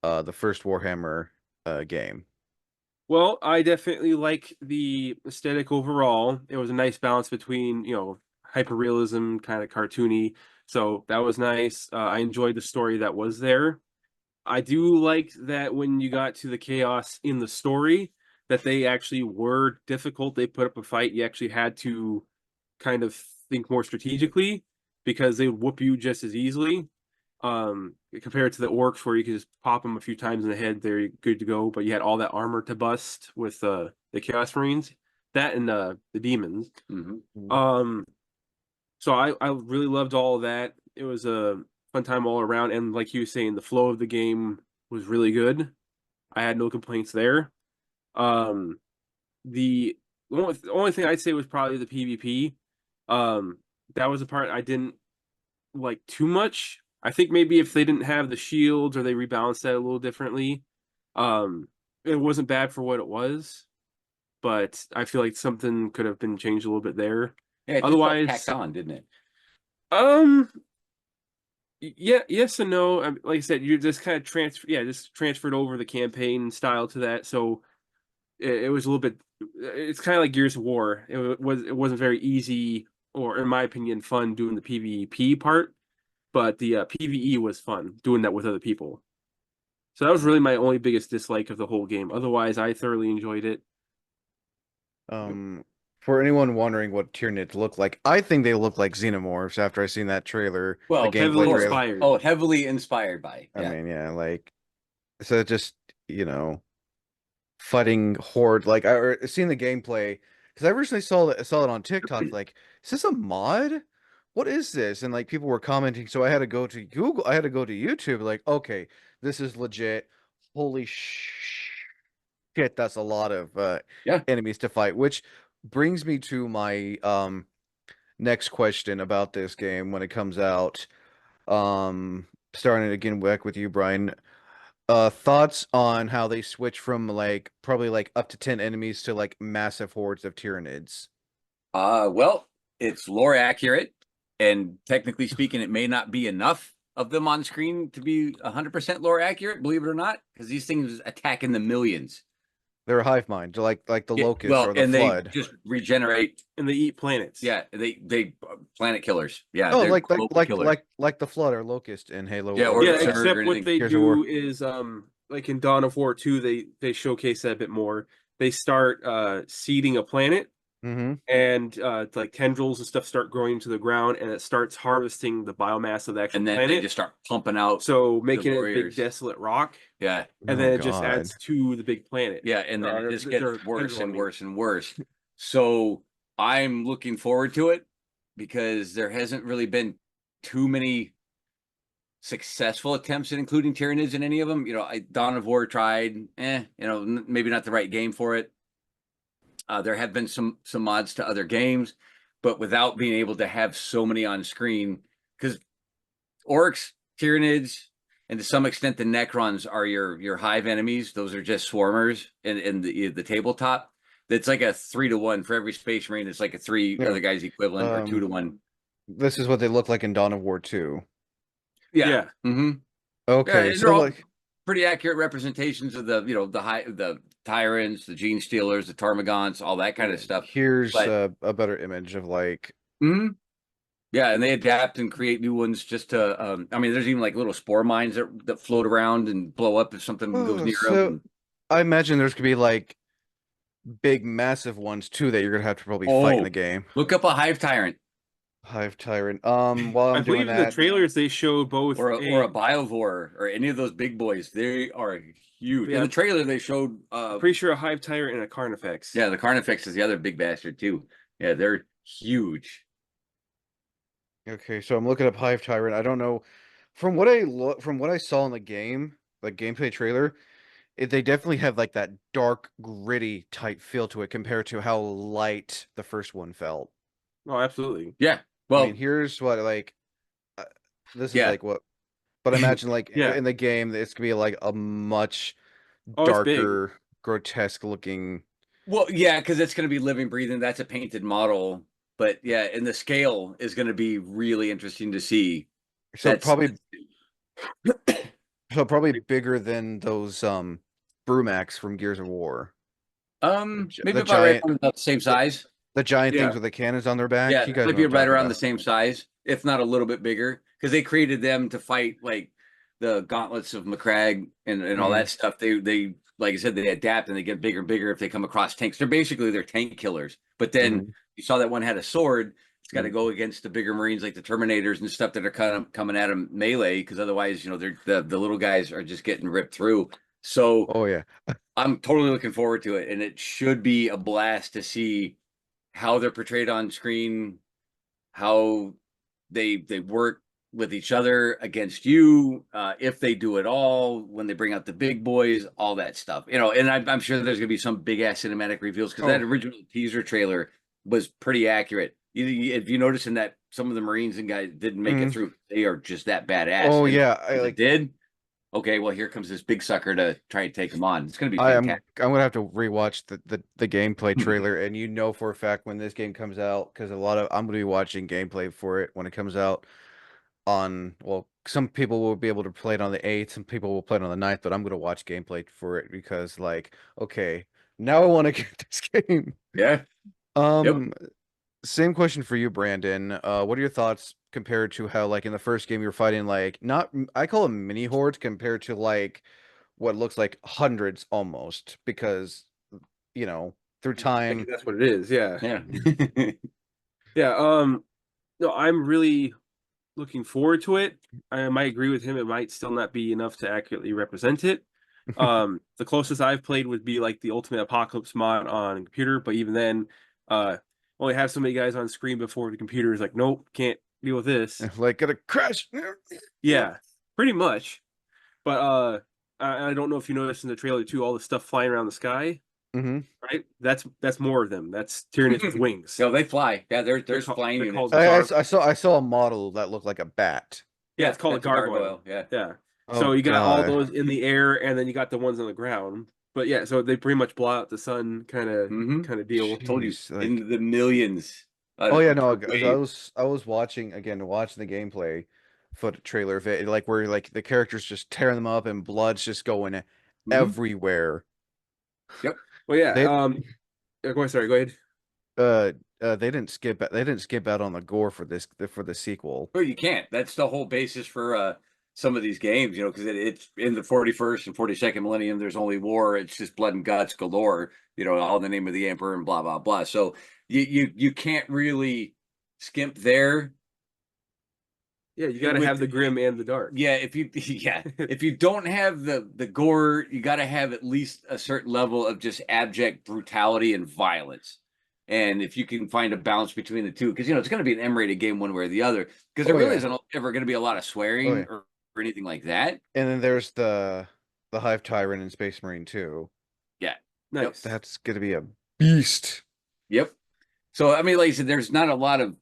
Speaker 1: the first Warhammer game?
Speaker 3: Well, I definitely like the aesthetic overall. It was a nice balance between, hyperrealism, kind of cartoony. So that was nice. I enjoyed the story that was there. I do like that when you got to the chaos in the story, that they actually were difficult. They put up a fight. You actually had to kind of think more strategically, because they would whoop you just as easily. Compared to the orcs, where you could just pop them a few times in the head, they're good to go. But you had all that armor to bust with the Chaos Marines, that and the demons.
Speaker 2: Mm-hmm.
Speaker 3: Um, so I really loved all of that. It was a fun time all around, and like you were saying, the flow of the game was really good. I had no complaints there. Um, the only thing I'd say was probably the PvP. Um, that was a part I didn't like too much. I think maybe if they didn't have the shields, or they rebalanced that a little differently, um, it wasn't bad for what it was. But I feel like something could have been changed a little bit there.
Speaker 2: Yeah, it just felt tacked
Speaker 3: Otherwise,
Speaker 2: on, didn't it?
Speaker 3: um, yeah, yes and no. Like I said, you just kind of just transferred over the campaign style to that. So it was a little bit. It's kind of like Gears of War. It wasn't very easy, or in my opinion, fun doing the PvP part. But the PvE was fun doing that with other people. So that was really my only biggest dislike of the whole game. Otherwise, I thoroughly enjoyed it.
Speaker 1: Um, for anyone wondering what Tyranids look like, I think they look like xenomorphs after I seen that trailer, the
Speaker 2: Well, of
Speaker 1: gameplay
Speaker 3: Heavily
Speaker 2: course.
Speaker 1: trailer.
Speaker 3: inspired.
Speaker 2: Oh, heavily inspired by.
Speaker 1: I
Speaker 2: Yeah.
Speaker 1: mean, yeah, like so just, you know, fighting horde. Like I or seen the gameplay because I originally saw it on TikTok. Like, is this a mod? What is this? And like people were commenting, so I had to go to Google. I had to go to YouTube. Like, okay, this is legit. Holy shit, that's a lot of
Speaker 2: Yeah.
Speaker 1: enemies to fight. Which brings me to my next question about this game when it comes out. Starting again back with you, Brian. Thoughts on how they switch from like probably like up to 10 enemies to like massive hordes of Tyranids?
Speaker 2: Well, it's lore accurate, and technically speaking, it may not be enough of them on screen to be 100% lore accurate, believe it or not, because these things attack in the millions.
Speaker 1: They're a hive mind, like the
Speaker 2: Yeah,
Speaker 1: locust
Speaker 2: well,
Speaker 1: or the
Speaker 2: and they
Speaker 1: flood.
Speaker 2: just regenerate.
Speaker 3: And they eat planets.
Speaker 2: Yeah, they planet killers. Yeah,
Speaker 1: Oh,
Speaker 2: they're global killers.
Speaker 1: like the flood or locust in Halo
Speaker 2: Yeah,
Speaker 1: or
Speaker 2: or
Speaker 3: Yeah,
Speaker 2: the Surge or
Speaker 3: except what
Speaker 2: anything.
Speaker 3: they
Speaker 1: Gears of War.
Speaker 3: do is like in Dawn of War 2, they showcase that a bit more. They start seeding a planet,
Speaker 1: Mm-hmm.
Speaker 3: and like tendrils and stuff start growing into the ground, and it starts harvesting the biomass of the actual
Speaker 2: And then they
Speaker 3: planet.
Speaker 2: just start pumping out
Speaker 3: So
Speaker 2: the
Speaker 3: making it a big
Speaker 2: warriors.
Speaker 3: desolate rock,
Speaker 2: Yeah,
Speaker 3: and
Speaker 1: Oh
Speaker 3: then it just adds
Speaker 1: God.
Speaker 3: to the big planet.
Speaker 2: yeah, and then it just gets
Speaker 3: Their
Speaker 2: worse
Speaker 3: tendril, I
Speaker 2: and
Speaker 3: mean.
Speaker 2: worse and worse. So I'm looking forward to it, because there hasn't really been too many successful attempts at including Tyranids in any of them. Dawn of War tried, maybe not the right game for it. There have been some mods to other games, but without being able to have so many on screen, because orcs, Tyranids, and to some extent the Necrons are your hive enemies. Those are just swarmers in the tabletop. That's like a 3-to-1 for every Space Marine. It's like a 3
Speaker 1: Yeah.
Speaker 2: other guys equivalent, or 2-to-1.
Speaker 1: This is what they look like in Dawn of War 2.
Speaker 2: Yeah. Mm-hmm.
Speaker 1: Okay,
Speaker 2: Yeah,
Speaker 1: so
Speaker 2: they're all
Speaker 1: like
Speaker 2: pretty accurate representations of the tyrants, the gene stealers, the Tarmagants, all that kind of stuff.
Speaker 1: here's
Speaker 2: But
Speaker 1: a better image of like
Speaker 2: yeah, and they adapt and create new ones just to. I mean, there's even like little spore mines that float around and blow up if something goes near them.
Speaker 1: I imagine there's gonna be like big, massive ones too that you're gonna have to probably fight in the game.
Speaker 2: Look up a hive tyrant.
Speaker 1: Hive Tyrant. While
Speaker 3: I
Speaker 1: I'm doing
Speaker 3: believe in the
Speaker 1: that,
Speaker 3: trailers they showed both
Speaker 2: Or a Biovore or any of those big boys. They are huge.
Speaker 3: Yeah.
Speaker 2: In the trailer, they showed.
Speaker 3: pretty sure a Hive Tyrant and a Carnifex.
Speaker 2: Yeah, the Carnifex is the other big bastard too. Yeah, they're huge.
Speaker 1: okay, so I'm looking up Hive Tyrant. I don't know from what I saw in the game, like gameplay trailer, they definitely have like that dark, gritty type feel to it compared to how light the first one felt.
Speaker 3: Oh, absolutely.
Speaker 2: Yeah.
Speaker 1: I
Speaker 2: Well,
Speaker 1: mean, here's what like this is
Speaker 2: Yeah.
Speaker 1: like what, but imagine like
Speaker 3: Yeah.
Speaker 1: in the game, it's gonna be like a much
Speaker 3: Oh, it's big.
Speaker 1: darker, grotesque looking.
Speaker 2: well, yeah, because it's going to be living, breathing. That's a painted model, but yeah, and the scale is going to be really interesting to see.
Speaker 1: So
Speaker 2: That's
Speaker 1: probably bigger than those Brumacs from Gears of War.
Speaker 2: maybe
Speaker 1: the
Speaker 2: about
Speaker 1: giant
Speaker 2: about the same size.
Speaker 1: the giant
Speaker 3: Yeah.
Speaker 1: things with the cannons on their back.
Speaker 2: Yeah,
Speaker 1: You guys
Speaker 2: might
Speaker 1: know
Speaker 2: be
Speaker 1: what I'm
Speaker 2: right
Speaker 1: talking
Speaker 2: around the
Speaker 1: about.
Speaker 2: same size, if not a little bit bigger, because they created them to fight like the gauntlets of McCrag and all that stuff. They like I said, they adapt and they get bigger and bigger if they come across tanks. They're tank killers. But then you saw that one had a sword. It's got to go against the bigger Marines like the Terminators and stuff that are kind of coming at them melee, because otherwise, they're the little guys are just getting ripped through. So
Speaker 1: Oh yeah.
Speaker 2: I'm totally looking forward to it, and it should be a blast to see how they're portrayed on screen, how they work with each other against you, if they do it all, when they bring out the big boys, all that stuff. And I'm sure there's gonna be some big ass cinematic reveals, because that original teaser trailer was pretty accurate. If you notice in that some of the Marines and guys didn't make it through, they are just that badass.
Speaker 1: Oh
Speaker 2: And
Speaker 1: yeah.
Speaker 2: if it did. Okay, well, here comes this big sucker to try and take him on. It's going to be
Speaker 1: I'm
Speaker 2: fantastic.
Speaker 1: gonna have to rewatch the gameplay trailer, and you know for a fact when this game comes out, because I'm gonna be watching gameplay for it when it comes out on, well, some people will be able to play it on the 8th, some people will play it on the 9th, but I'm gonna watch gameplay for it because like, okay, now I want to get this game.
Speaker 2: Yeah.
Speaker 1: Um, Same question for you, Brandon. What are your thoughts compared to how, like, in the first game you were fighting like not I call them mini hordes compared to like what looks like hundreds almost, because through
Speaker 3: I think
Speaker 1: time.
Speaker 3: that's what it is. Yeah.
Speaker 2: Yeah.
Speaker 3: Yeah. No, I'm really looking forward to it. I might agree with him. It might still not be enough to accurately represent it. The closest I've played would be like the Ultimate Apocalypse mod on computer, but even then, only have so many guys on screen before the computer is like, nope, can't deal with this.
Speaker 1: Like gonna crash.
Speaker 3: Yeah, pretty much. But I don't know if you noticed in the trailer too, all the stuff flying around the sky. Right? That's more of them. That's Tyranids with wings.
Speaker 2: No, they fly. Yeah, there's
Speaker 3: They're
Speaker 2: flying
Speaker 3: they're
Speaker 2: units.
Speaker 3: called
Speaker 1: I saw a model that looked like a bat.
Speaker 3: Yeah, it's called a
Speaker 2: that's
Speaker 3: gargoyle.
Speaker 2: Yeah.
Speaker 3: Yeah.
Speaker 1: Oh,
Speaker 3: So you got all
Speaker 1: God.
Speaker 3: those in the air, and then you got the ones on the ground. But yeah, so they pretty much blow out the sun, kind of deal.
Speaker 2: Told you,
Speaker 1: Jeez, like-
Speaker 2: in the millions.
Speaker 1: Oh yeah, no,
Speaker 2: per
Speaker 1: I was watching the gameplay foot trailer of it, like where like the characters just tearing them up and blood's just going everywhere.
Speaker 2: Yep.
Speaker 3: Well, yeah.
Speaker 1: They
Speaker 3: Sorry, go ahead.
Speaker 1: they didn't skip out on the gore for the sequel.
Speaker 2: Well, you can't. That's the whole basis for some of these games, because it's in the 41st and 42nd millennium. There's only war. It's just blood and guts galore. All in the name of the emperor and blah blah blah. So you can't really skimp there.
Speaker 3: Yeah, you got to have the grim and the dark.
Speaker 2: Yeah, if you don't have the gore, you got to have at least a certain level of just abject brutality and violence. And if you can find a balance between the two, because it's going to be an M-rated game one way or the other, because there really isn't ever going to be a lot of swearing or anything like that.
Speaker 1: And then there's the Hive Tyrant in Space Marine 2.
Speaker 2: Yeah. Yep.
Speaker 3: Nice.
Speaker 1: That's gonna be a beast.
Speaker 2: Yep. So I mean, like I said, there's not a lot of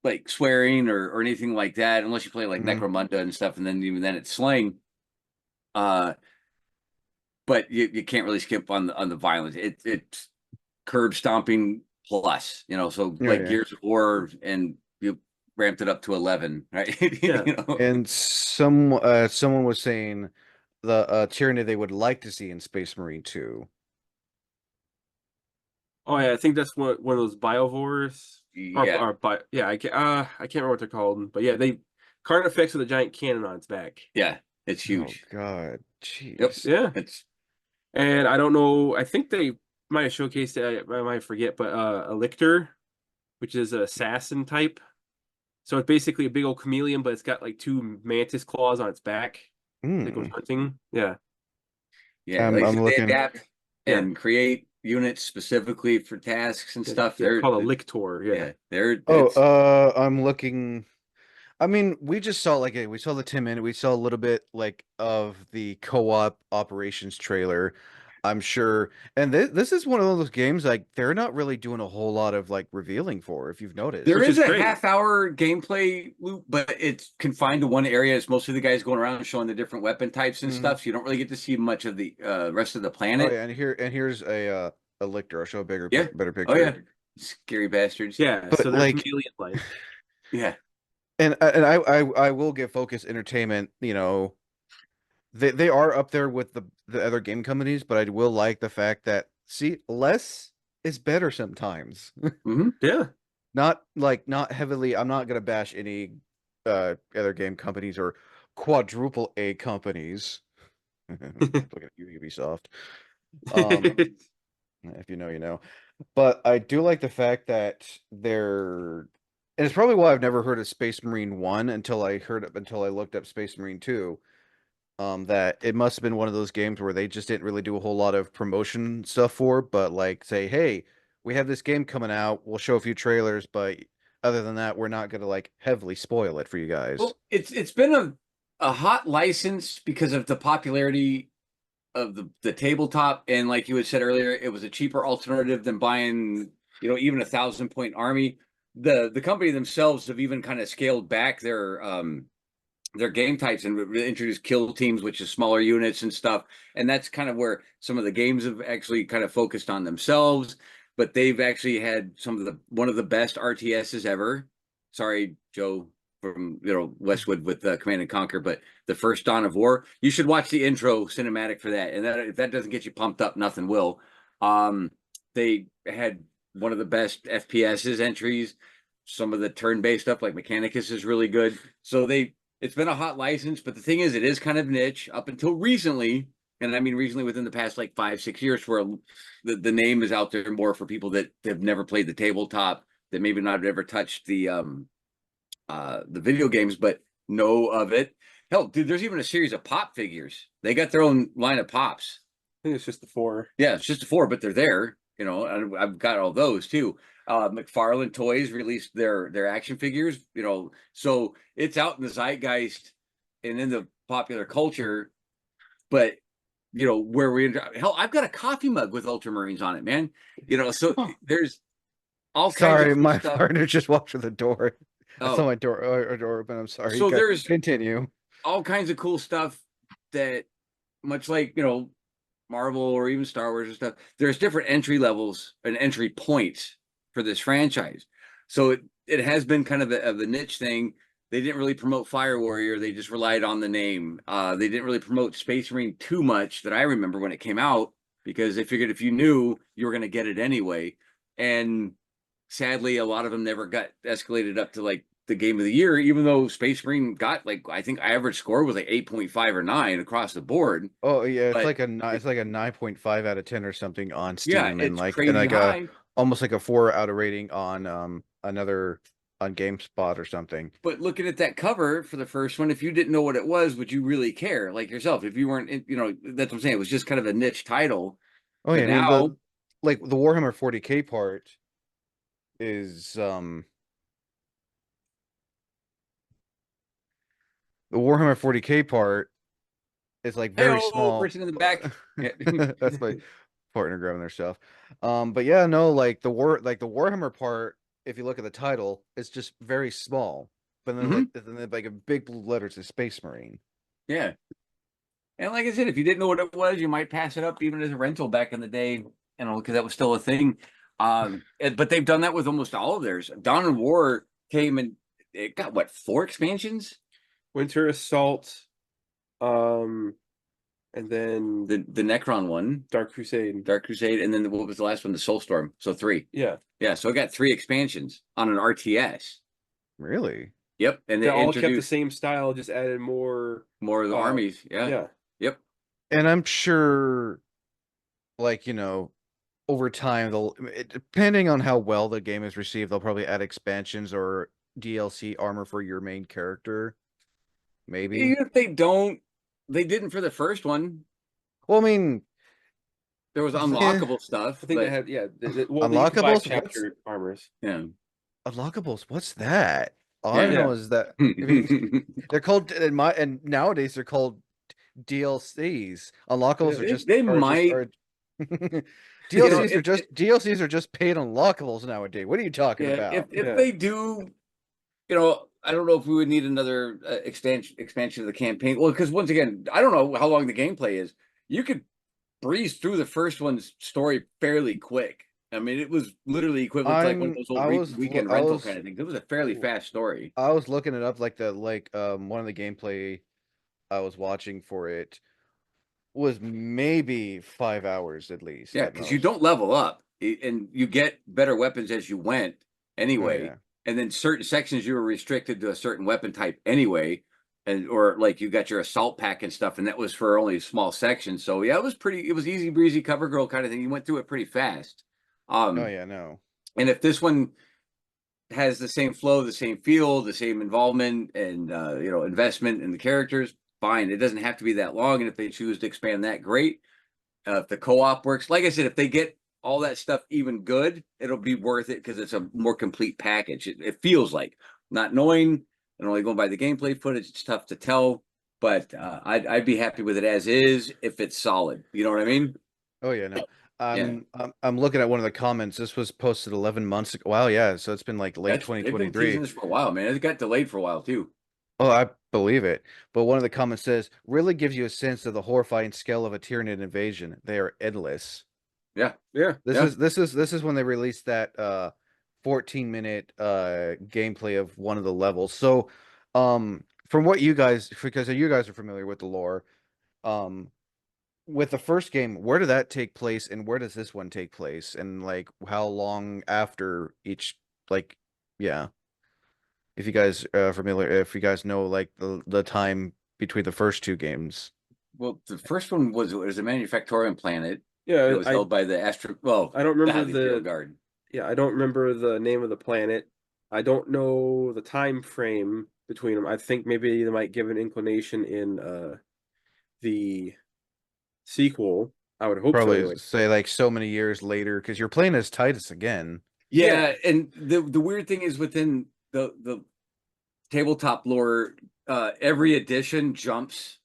Speaker 2: like swearing or anything like that, unless you play like
Speaker 1: Mhm.
Speaker 2: Necromunda and stuff, and then even then it's slang. But you can't really skip on the violence. It's curb stomping plus, so
Speaker 1: Yeah,
Speaker 2: like
Speaker 1: yeah.
Speaker 2: Gears of War, and you ramped it up to 11, right?
Speaker 3: Yeah.
Speaker 1: And someone was saying the tyranny they would like to see in Space Marine 2.
Speaker 3: Oh yeah, I think that's one of those biovores.
Speaker 2: Yeah,
Speaker 3: Yeah, I can't remember what they're called, but yeah, they Carnifex with a giant cannon on its back.
Speaker 2: yeah, it's
Speaker 1: Oh
Speaker 2: huge.
Speaker 1: God,
Speaker 2: Yep,
Speaker 1: jeez.
Speaker 3: Yeah,
Speaker 2: it's
Speaker 3: and I don't know. I think they might have showcased it. I might forget, but a lictor, which is an assassin type. So it's basically a big old chameleon, but it's got like two mantis claws on its back that goes
Speaker 1: Hmm.
Speaker 3: hunting. Yeah,
Speaker 2: yeah. Like I
Speaker 1: I'm
Speaker 2: said, they
Speaker 1: looking.
Speaker 2: adapt
Speaker 3: yeah.
Speaker 2: and create units specifically for tasks and stuff.
Speaker 3: They're
Speaker 2: They're
Speaker 3: called a lictor. Yeah.
Speaker 2: yeah, they're
Speaker 1: Oh,
Speaker 2: it's
Speaker 1: I'm looking. I mean, we just saw we saw the 10 minute, we saw a little bit like of the co-op operations trailer. I'm sure, and this is one of those games like they're not really doing a whole lot of like revealing for, if you've
Speaker 2: there
Speaker 3: Which
Speaker 1: noticed.
Speaker 2: is
Speaker 3: is
Speaker 2: a
Speaker 3: great.
Speaker 2: half-hour gameplay loop, but it's confined to one area. It's mostly the guys going around showing the different weapon types and
Speaker 1: Hmm.
Speaker 2: stuff. So you don't really get to see much of the rest of the
Speaker 1: Oh
Speaker 2: planet.
Speaker 1: yeah, and here's a lictor. I'll show a
Speaker 2: Yeah.
Speaker 1: better
Speaker 2: Oh yeah.
Speaker 1: picture.
Speaker 2: Scary bastards.
Speaker 3: Yeah, so
Speaker 1: But
Speaker 3: they're
Speaker 1: like,
Speaker 3: chameleon-like.
Speaker 2: Yeah.
Speaker 1: and I will give Focus Entertainment, they are up there with the other game companies, but I will like the fact that see, less is better sometimes.
Speaker 2: Hmm.
Speaker 3: Yeah.
Speaker 1: Not heavily. I'm not gonna bash any other game companies or quadruple A companies. Look at you, Ubisoft. Um, if you know, you know. But I do like the fact that they're, and it's probably why I've never heard of Space Marine 1 until I looked up Space Marine 2. That it must have been one of those games where they just didn't really do a whole lot of promotion stuff for, but like say, hey, we have this game coming out, we'll show a few trailers, but other than that, we're not gonna like heavily spoil it for you guys.
Speaker 2: Well, it's been a hot license because of the popularity of the tabletop, and like you had said earlier, it was a cheaper alternative than buying, even a 1,000 point army. The company themselves have even kind of scaled back their game types and introduced kill teams, which is smaller units and stuff. And that's kind of where some of the games have actually kind of focused on themselves. But they've actually had one of the best RTSs ever. Sorry, Joe from Westwood with Command and Conquer, but the first Dawn of War. You should watch the intro cinematic for that. And that if that doesn't get you pumped up, nothing will. They had one of the best FPSs entries. Some of the turn-based stuff like Mechanicus is really good. So it's been a hot license, but the thing is, it is kind of niche up until recently. And I mean, recently within the past like 5, 6 years, where the name is out there more for people that have never played the tabletop, that maybe not have ever touched the video games, but know of it. Hell, dude, there's even a series of pop figures. They got their own line of pops.
Speaker 3: I think it's just the 4.
Speaker 2: Yeah, it's just a 4, but they're there. And I've got all those too. McFarlane Toys released their action figures. So it's out in the zeitgeist and in the popular culture. But where hell, I've got a coffee mug with Ultramarines on it, man. So
Speaker 1: Oh,
Speaker 2: there's all kinds of
Speaker 1: sorry,
Speaker 2: cool
Speaker 1: my
Speaker 2: stuff.
Speaker 1: partner just walked through the door. I saw
Speaker 2: Oh,
Speaker 1: my door open. I'm sorry.
Speaker 2: so there's
Speaker 1: Continue.
Speaker 2: all kinds of cool stuff that, much like Marvel or even Star Wars and stuff, there's different entry levels and entry points for this franchise. So it has been kind of a niche thing. They didn't really promote Fire Warrior. They just relied on the name. They didn't really promote Space Marine too much that I remember when it came out, because they figured if you knew, you were going to get it anyway. And sadly, a lot of them never got escalated up to like the game of the year, even though Space Marine got like, I think average score was like 8.5 or 9 across the board.
Speaker 1: Oh yeah,
Speaker 2: But
Speaker 1: it's like a 9.5 out of 10 or something on
Speaker 2: yeah,
Speaker 1: Steam, and
Speaker 2: it's
Speaker 1: like
Speaker 2: crazy
Speaker 1: a
Speaker 2: high.
Speaker 1: almost like a 4 out of rating on another on GameSpot or something.
Speaker 2: But looking at that cover for the first one, if you didn't know what it was, would you really care? Like yourself, if you weren't, that's what I'm saying. It was just kind of a niche title.
Speaker 1: Oh yeah,
Speaker 2: But
Speaker 1: I mean
Speaker 2: now,
Speaker 1: the Warhammer 40k part is The Warhammer 40k part is like
Speaker 2: Hey,
Speaker 1: very
Speaker 2: oh,
Speaker 1: small.
Speaker 2: person in the back. Yeah.
Speaker 1: That's my partner grabbing their stuff. But yeah, no, like the Warhammer part, if you look at the title, it's just very small. But then like a big blue letters is Space Marine.
Speaker 2: Yeah. And like I said, if you didn't know what it was, you might pass it up even as a rental back in the day, you know, because that was still a thing. But they've done that with almost all of theirs. Dawn and War came and it got what, 4 expansions?
Speaker 3: Winter Assault, and then
Speaker 2: The Necron one,
Speaker 3: Dark Crusade.
Speaker 2: Dark Crusade, and then what was the last one? The Soulstorm. So 3.
Speaker 3: Yeah,
Speaker 2: Yeah, so it got 3 expansions on an RTS.
Speaker 1: Really?
Speaker 2: Yep, and
Speaker 3: they
Speaker 2: they
Speaker 3: all kept the
Speaker 2: introduced
Speaker 3: same style, just added more.
Speaker 2: more of the armies. Yeah.
Speaker 3: Yeah,
Speaker 2: Yep.
Speaker 1: And I'm sure, like, over time, depending on how well the game is received, they'll probably add expansions or DLC armor for your main character. Maybe.
Speaker 2: Even if they don't, they didn't for the first one.
Speaker 1: Well, I mean,
Speaker 2: There was
Speaker 1: eh,
Speaker 2: unlockable stuff,
Speaker 3: I think
Speaker 2: but
Speaker 3: they had. Yeah, well, you could buy
Speaker 1: unlockables.
Speaker 3: chapter armors.
Speaker 2: yeah.
Speaker 1: Unlockables? What's that? All I
Speaker 2: Yeah.
Speaker 1: know is that they're called and nowadays they're called DLCs. Unlockables are just
Speaker 2: They
Speaker 1: are just
Speaker 2: might,
Speaker 1: are
Speaker 2: you know,
Speaker 1: DLCs are just paid unlockables nowadays. What are you talking
Speaker 2: yeah,
Speaker 1: about?
Speaker 2: if
Speaker 3: Yeah.
Speaker 2: they do, you know, I don't know if we would need another expansion of the campaign. Well, because once again, I don't know how long the gameplay is. You could breeze through the first one's story fairly quick. I mean, it was literally equivalent to like one of those old weekend rental kind of things. It was a fairly fast story.
Speaker 1: I was looking it up like one of the gameplay I was watching for it was maybe 5 hours at least
Speaker 2: Yeah,
Speaker 1: at
Speaker 2: because you
Speaker 1: most.
Speaker 2: don't level up and you get better weapons as you went
Speaker 1: Oh
Speaker 2: anyway.
Speaker 1: yeah.
Speaker 2: And then certain sections you were restricted to a certain weapon type anyway. And or like you got your assault pack and stuff, and that was for only small sections. So yeah, it was easy breezy cover girl kind of thing. You went through it pretty fast.
Speaker 1: Oh
Speaker 2: Um,
Speaker 1: yeah, no.
Speaker 2: and if this one has the same flow, the same feel, the same involvement and you know, investment in the characters, fine. It doesn't have to be that long. And if they choose to expand that, great. If the co-op works, like I said, if they get all that stuff even good, it'll be worth it because it's a more complete package. It feels like, not knowing and only going by the gameplay footage, it's tough to tell. But I'd be happy with it as is if it's solid. You know what I mean?
Speaker 1: Oh yeah, no.
Speaker 2: Yeah,
Speaker 1: I'm looking at one of the comments. This was posted 11 months ago. Wow, yeah. So it's been like late
Speaker 2: they've been teasing
Speaker 1: 2023.
Speaker 2: this for a while, man. It got delayed for a while too.
Speaker 1: Oh, I believe it. But one of the comments says, really gives you a sense of the horrifying scale of a Tyranid invasion. They are endless.
Speaker 2: Yeah,
Speaker 3: Yeah,
Speaker 1: This is when they released that 14-minute gameplay of one of the levels. So from what you guys, because you guys are familiar with the lore, um with the first game, where did that take place and where does this one take place? And like how long after each, like, yeah. If you guys familiar, if you guys know like the time between the first two games.
Speaker 2: well, the first one was a manufactorium planet. It
Speaker 3: yeah.
Speaker 2: was held by the
Speaker 3: I don't remember
Speaker 2: the Imperial Guard.
Speaker 3: Yeah, I don't remember the name of the planet. I don't know the time frame between them. I think maybe they might give an inclination in the sequel. I would hope so
Speaker 1: Probably
Speaker 3: anyway.
Speaker 1: say like so many years later because you're playing as Titus again.
Speaker 2: Yeah, and the weird thing is within the tabletop lore, every edition jumps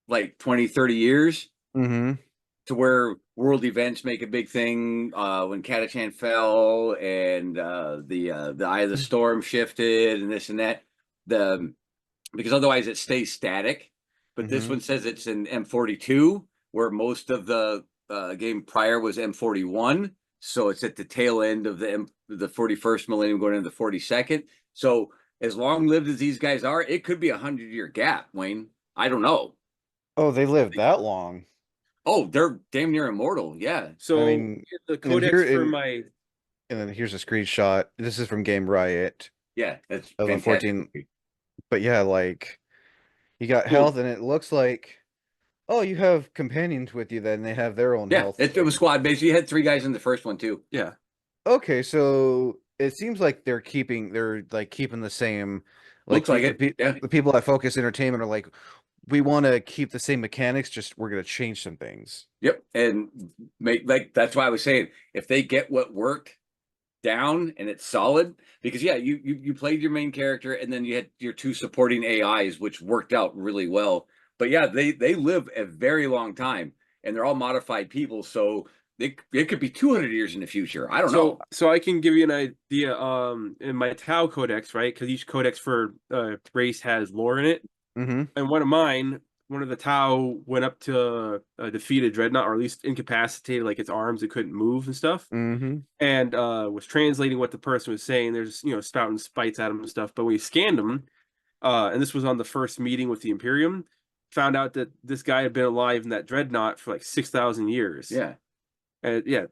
Speaker 2: like 20, 30 years
Speaker 1: Mm-hmm.
Speaker 2: to where world events make a big thing. When Catachan fell and the Eye of the Storm shifted and this and that. The Because otherwise it stays static. But this
Speaker 1: Mm-hmm.
Speaker 2: one says it's in M42, where most of the game prior was M41. So it's at the tail end of the 41st millennium going into the 42nd. So as long lived as these guys are, it could be 100-year gap, Wayne. I don't know.
Speaker 1: Oh, they lived that long.
Speaker 2: Oh, they're damn near immortal. Yeah.
Speaker 1: I
Speaker 3: So
Speaker 1: mean,
Speaker 3: the
Speaker 1: and then
Speaker 3: codex for
Speaker 1: and
Speaker 3: my
Speaker 1: then here's a screenshot. This is from Game Riot
Speaker 2: Yeah. That's
Speaker 1: of the
Speaker 2: fantastic.
Speaker 1: 14. But yeah, like you got
Speaker 2: Well,
Speaker 1: health, and it looks like, oh, you have companions with you. Then they have their own
Speaker 2: yeah,
Speaker 1: health
Speaker 2: it was
Speaker 1: thing.
Speaker 2: squad based. You had 3 guys in the first one too.
Speaker 3: yeah.
Speaker 1: Okay, so it seems like they're like keeping the same, like
Speaker 2: Looks like it. Yeah.
Speaker 1: the people at Focus Entertainment are like, we want to keep the same mechanics, just we're gonna change some things.
Speaker 2: Yep. And make like that's why I was saying if they get what worked, down and it's solid, because yeah, you played your main character and then you had your two supporting AIs, which worked out really well. But yeah, they live a very long time, and they're all modified people, so it could be 200 years in the future. I don't know.
Speaker 3: So I can give you an idea. In my Tau codex, right? Because each codex for race has lore in it,
Speaker 1: Mm-hmm.
Speaker 3: and one of the Tau went up to defeat a dreadnought, or at least incapacitated, like its arms, it couldn't move and stuff,
Speaker 1: Mm-hmm.
Speaker 3: and was translating what the person was saying. There's spouting spites at him and stuff. But when we scanned him, and this was on the first meeting with the Imperium, found out that this guy had been alive in that dreadnought for like 6,000 years.
Speaker 2: Yeah.
Speaker 3: And yeah,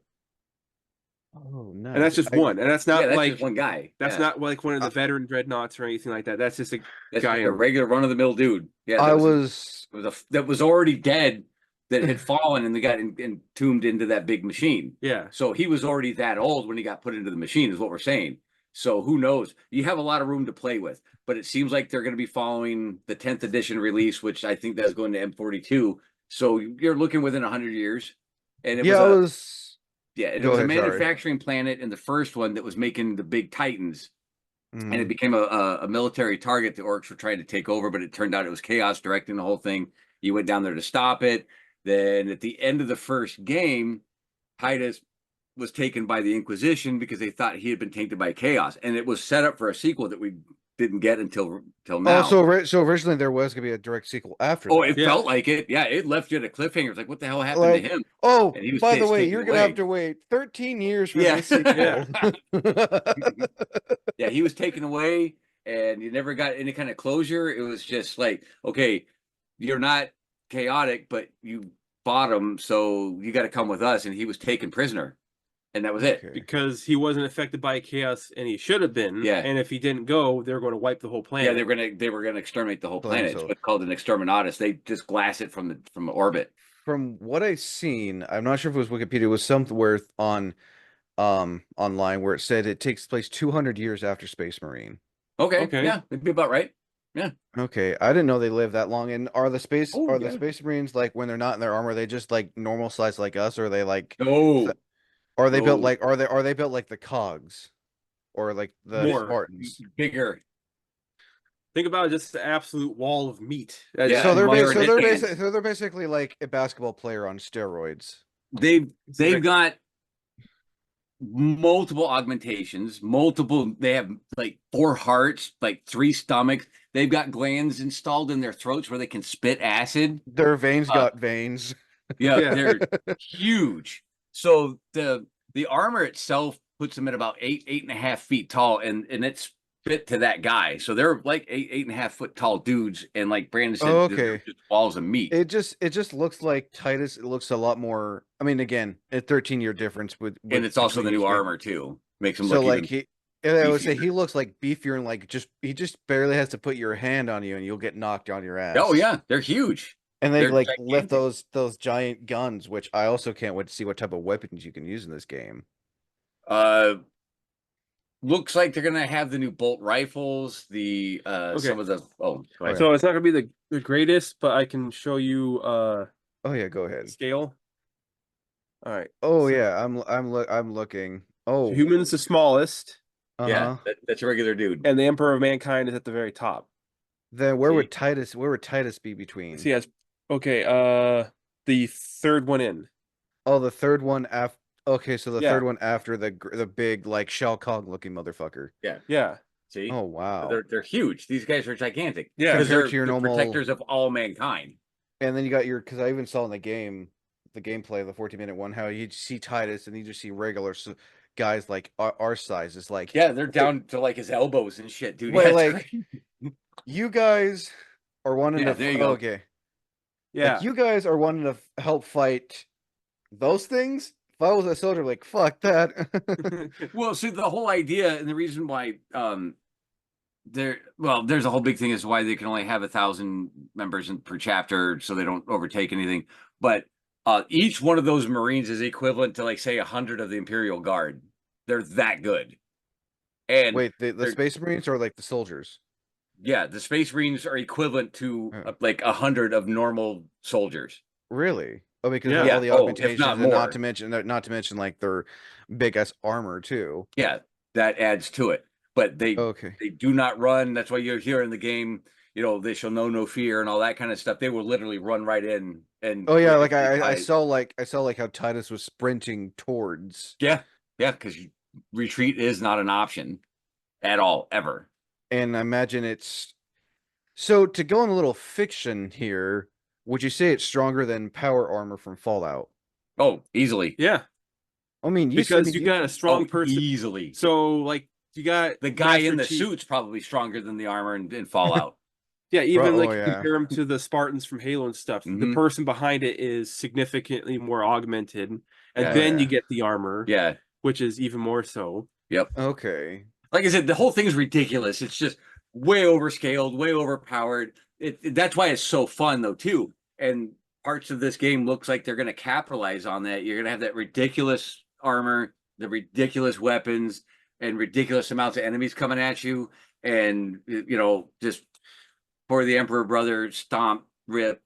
Speaker 1: Oh,
Speaker 3: and
Speaker 1: nice.
Speaker 3: that's just one, and that's not
Speaker 2: Yeah, that's
Speaker 3: like
Speaker 2: just one guy.
Speaker 3: that's
Speaker 2: Yeah.
Speaker 3: not like one of the veteran dreadnoughts or anything like that. That's just a
Speaker 2: That's
Speaker 3: guy.
Speaker 2: just a regular run of the mill dude. Yeah,
Speaker 1: I
Speaker 2: that
Speaker 1: was
Speaker 2: that was already dead, that had fallen, and they got entombed into that big machine.
Speaker 3: Yeah.
Speaker 2: So he was already that old when he got put into the machine, is what we're saying. So who knows? You have a lot of room to play with, but it seems like they're going to be following the 10th edition release, which I think that's going to M42. So you're looking within 100 years, and it was it
Speaker 1: Go
Speaker 2: was a
Speaker 1: ahead, sorry.
Speaker 2: manufacturing planet in the first one that was making the big Titans. And it
Speaker 1: Mm.
Speaker 2: became a military target the orcs were trying to take over, but it turned out it was Chaos directing the whole thing. You went down there to stop it. Then at the end of the first game, Titus was taken by the Inquisition because they thought he had been tainted by Chaos, and it was set up for a sequel that we didn't get until now.
Speaker 1: So originally there was gonna be a direct sequel after
Speaker 2: Oh,
Speaker 1: that.
Speaker 2: it felt like it. Yeah, it left you at a cliffhanger. It's like, what the hell happened to him?
Speaker 1: Oh,
Speaker 2: And he was
Speaker 1: by the way,
Speaker 2: taken
Speaker 1: you're gonna
Speaker 2: away.
Speaker 1: have to wait 13 years for
Speaker 2: Yeah.
Speaker 1: this sequel.
Speaker 2: Yeah, he was taken away, and you never got any kind of closure. It was just like, okay, you're not chaotic, but you fought him, so you got to come with us. And he was taken prisoner, and that was it.
Speaker 1: Okay.
Speaker 3: Because he wasn't affected by chaos, and he should have been.
Speaker 2: Yeah.
Speaker 3: And if he didn't go, they were going to wipe the whole planet.
Speaker 2: Yeah, they were gonna exterminate the whole
Speaker 1: Blame
Speaker 2: planet.
Speaker 1: so.
Speaker 2: It's what's called an exterminatus. They just glass it from the orbit.
Speaker 1: From what I've seen, I'm not sure if it was Wikipedia, it was somewhere on online where it said it takes place 200 years after Space Marine.
Speaker 2: Okay. Yeah, it'd be about right. Yeah.
Speaker 1: Okay, I didn't know they lived that long. And are the Space
Speaker 2: yeah.
Speaker 1: Space Marines, like, when they're not in their armor, they just like normal size like us, or are they like
Speaker 2: No.
Speaker 1: are they built
Speaker 2: No.
Speaker 1: like are they built like the Cogs or like the
Speaker 3: More.
Speaker 1: Spartans?
Speaker 2: Bigger.
Speaker 3: Think about it, just the absolute wall of meat.
Speaker 2: Yeah,
Speaker 1: So they're
Speaker 2: Mother
Speaker 1: they're basically like a basketball player on steroids.
Speaker 2: They've got multiple augmentations, they have like 4 hearts, like 3 stomachs. They've got glands installed in their throats where they can spit acid.
Speaker 1: Their veins got veins.
Speaker 2: Yeah,
Speaker 3: Yeah.
Speaker 2: they're huge. So the armor itself puts them at about 8.5 feet tall, and it's fit to that guy. So they're like 8.5 foot tall dudes, and like Brandon said,
Speaker 1: Okay.
Speaker 2: just walls of meat.
Speaker 1: It just looks like Titus. It looks a lot more. I mean, again, a 13-year difference with
Speaker 2: And it's also the
Speaker 1: between
Speaker 2: new
Speaker 1: each game.
Speaker 2: armor too. Makes him
Speaker 1: So
Speaker 2: look
Speaker 1: like
Speaker 2: even
Speaker 1: I would say
Speaker 2: beefier.
Speaker 1: he looks like beefier, and like he just barely has to put your hand on you and you'll get knocked on your ass.
Speaker 2: Oh yeah, they're huge.
Speaker 1: And they
Speaker 2: They're
Speaker 1: like lift
Speaker 2: gigantic.
Speaker 1: those giant guns, which I also can't wait to see what type of weapons you can use in this game.
Speaker 2: Looks like they're gonna have the new bolt rifles, the some of the go ahead.
Speaker 3: So it's not going to be the greatest, but I can show you
Speaker 1: Oh yeah, go ahead.
Speaker 3: scale. All right.
Speaker 1: Oh
Speaker 3: so
Speaker 1: yeah, I'm looking. Oh,
Speaker 3: Human's the smallest,
Speaker 2: Yeah, that's a regular dude.
Speaker 3: and the Emperor of Mankind is at the very top.
Speaker 1: Then where
Speaker 2: See.
Speaker 1: would Titus be between?
Speaker 3: See, as okay, the third one in.
Speaker 1: Oh, the third one after. Okay, so the
Speaker 3: Yeah.
Speaker 1: third one after the big like Shao Kahn looking motherfucker.
Speaker 3: Yeah.
Speaker 2: See,
Speaker 1: Oh wow.
Speaker 2: they're huge. These guys are gigantic.
Speaker 3: Yeah.
Speaker 2: because
Speaker 1: Compared
Speaker 2: they're
Speaker 1: to your
Speaker 2: the
Speaker 1: normal-
Speaker 2: protectors of all mankind.
Speaker 1: And then you got because I even saw in the gameplay of the 14-minute one, how you see Titus and you just see regular guys like our size. It's like,
Speaker 2: Yeah, they're down to like his elbows and shit, dude.
Speaker 1: wait,
Speaker 2: Yeah, it's
Speaker 1: like
Speaker 2: crazy.
Speaker 1: you guys are wanting
Speaker 2: Yeah,
Speaker 1: to.
Speaker 2: there you go.
Speaker 1: Okay,
Speaker 3: Yeah.
Speaker 1: like, you guys are wanting to help fight those things. If I was a soldier, like, fuck that.
Speaker 2: Well, see, the whole idea and the reason why there's a whole big thing as to why they can only have 1,000 members per chapter, so they don't overtake anything. But each one of those Marines is equivalent to, like, say, 100 of the Imperial Guard. They're that good. And
Speaker 1: Wait, the Space Marines or like the soldiers?
Speaker 2: yeah, the Space Marines are equivalent to
Speaker 1: Oh.
Speaker 2: like 100 of normal soldiers.
Speaker 1: Really? Oh, because of
Speaker 3: Yeah.
Speaker 1: all
Speaker 2: Yeah.
Speaker 1: the
Speaker 2: Oh, if
Speaker 1: augmentations,
Speaker 2: not
Speaker 1: and
Speaker 2: more.
Speaker 1: not to mention like their big ass armor too.
Speaker 2: Yeah, that adds to it. But
Speaker 1: Okay.
Speaker 2: they do not run. That's why you're here in the game. You know, they shall know no fear and all that kind of stuff. They will literally run right in and
Speaker 1: Oh yeah,
Speaker 2: if they
Speaker 1: I
Speaker 2: fight.
Speaker 1: saw like how Titus was sprinting towards,
Speaker 2: Yeah, yeah, because retreat is not an option at all, ever.
Speaker 1: and I imagine it's so to go in a little fiction here. Would you say it's stronger than power armor from Fallout?
Speaker 2: Oh, easily.
Speaker 3: Yeah,
Speaker 1: I mean,
Speaker 3: because you got a
Speaker 2: Oh,
Speaker 3: strong person.
Speaker 2: easily.
Speaker 3: So like you got
Speaker 2: The guy in
Speaker 3: Master
Speaker 2: the
Speaker 3: Chief.
Speaker 2: suit's probably stronger than the armor in Fallout.
Speaker 3: Yeah, even
Speaker 1: oh
Speaker 3: like
Speaker 1: yeah,
Speaker 3: compare him to the Spartans from Halo and stuff. The
Speaker 2: Mhm.
Speaker 3: person behind it is significantly more augmented, and
Speaker 2: Yeah.
Speaker 1: oh
Speaker 3: then you
Speaker 1: yeah,
Speaker 3: get the armor,
Speaker 2: Yeah.
Speaker 3: which is even more so.
Speaker 2: Yep.
Speaker 1: okay.
Speaker 2: Like I said, the whole thing's ridiculous. It's just way overscaled, way overpowered. That's why it's so fun though too. And parts of this game looks like they're going to capitalize on that. You're going to have that ridiculous armor, the ridiculous weapons, and ridiculous amounts of enemies coming at you, and just for the Emperor brother, stomp, rip,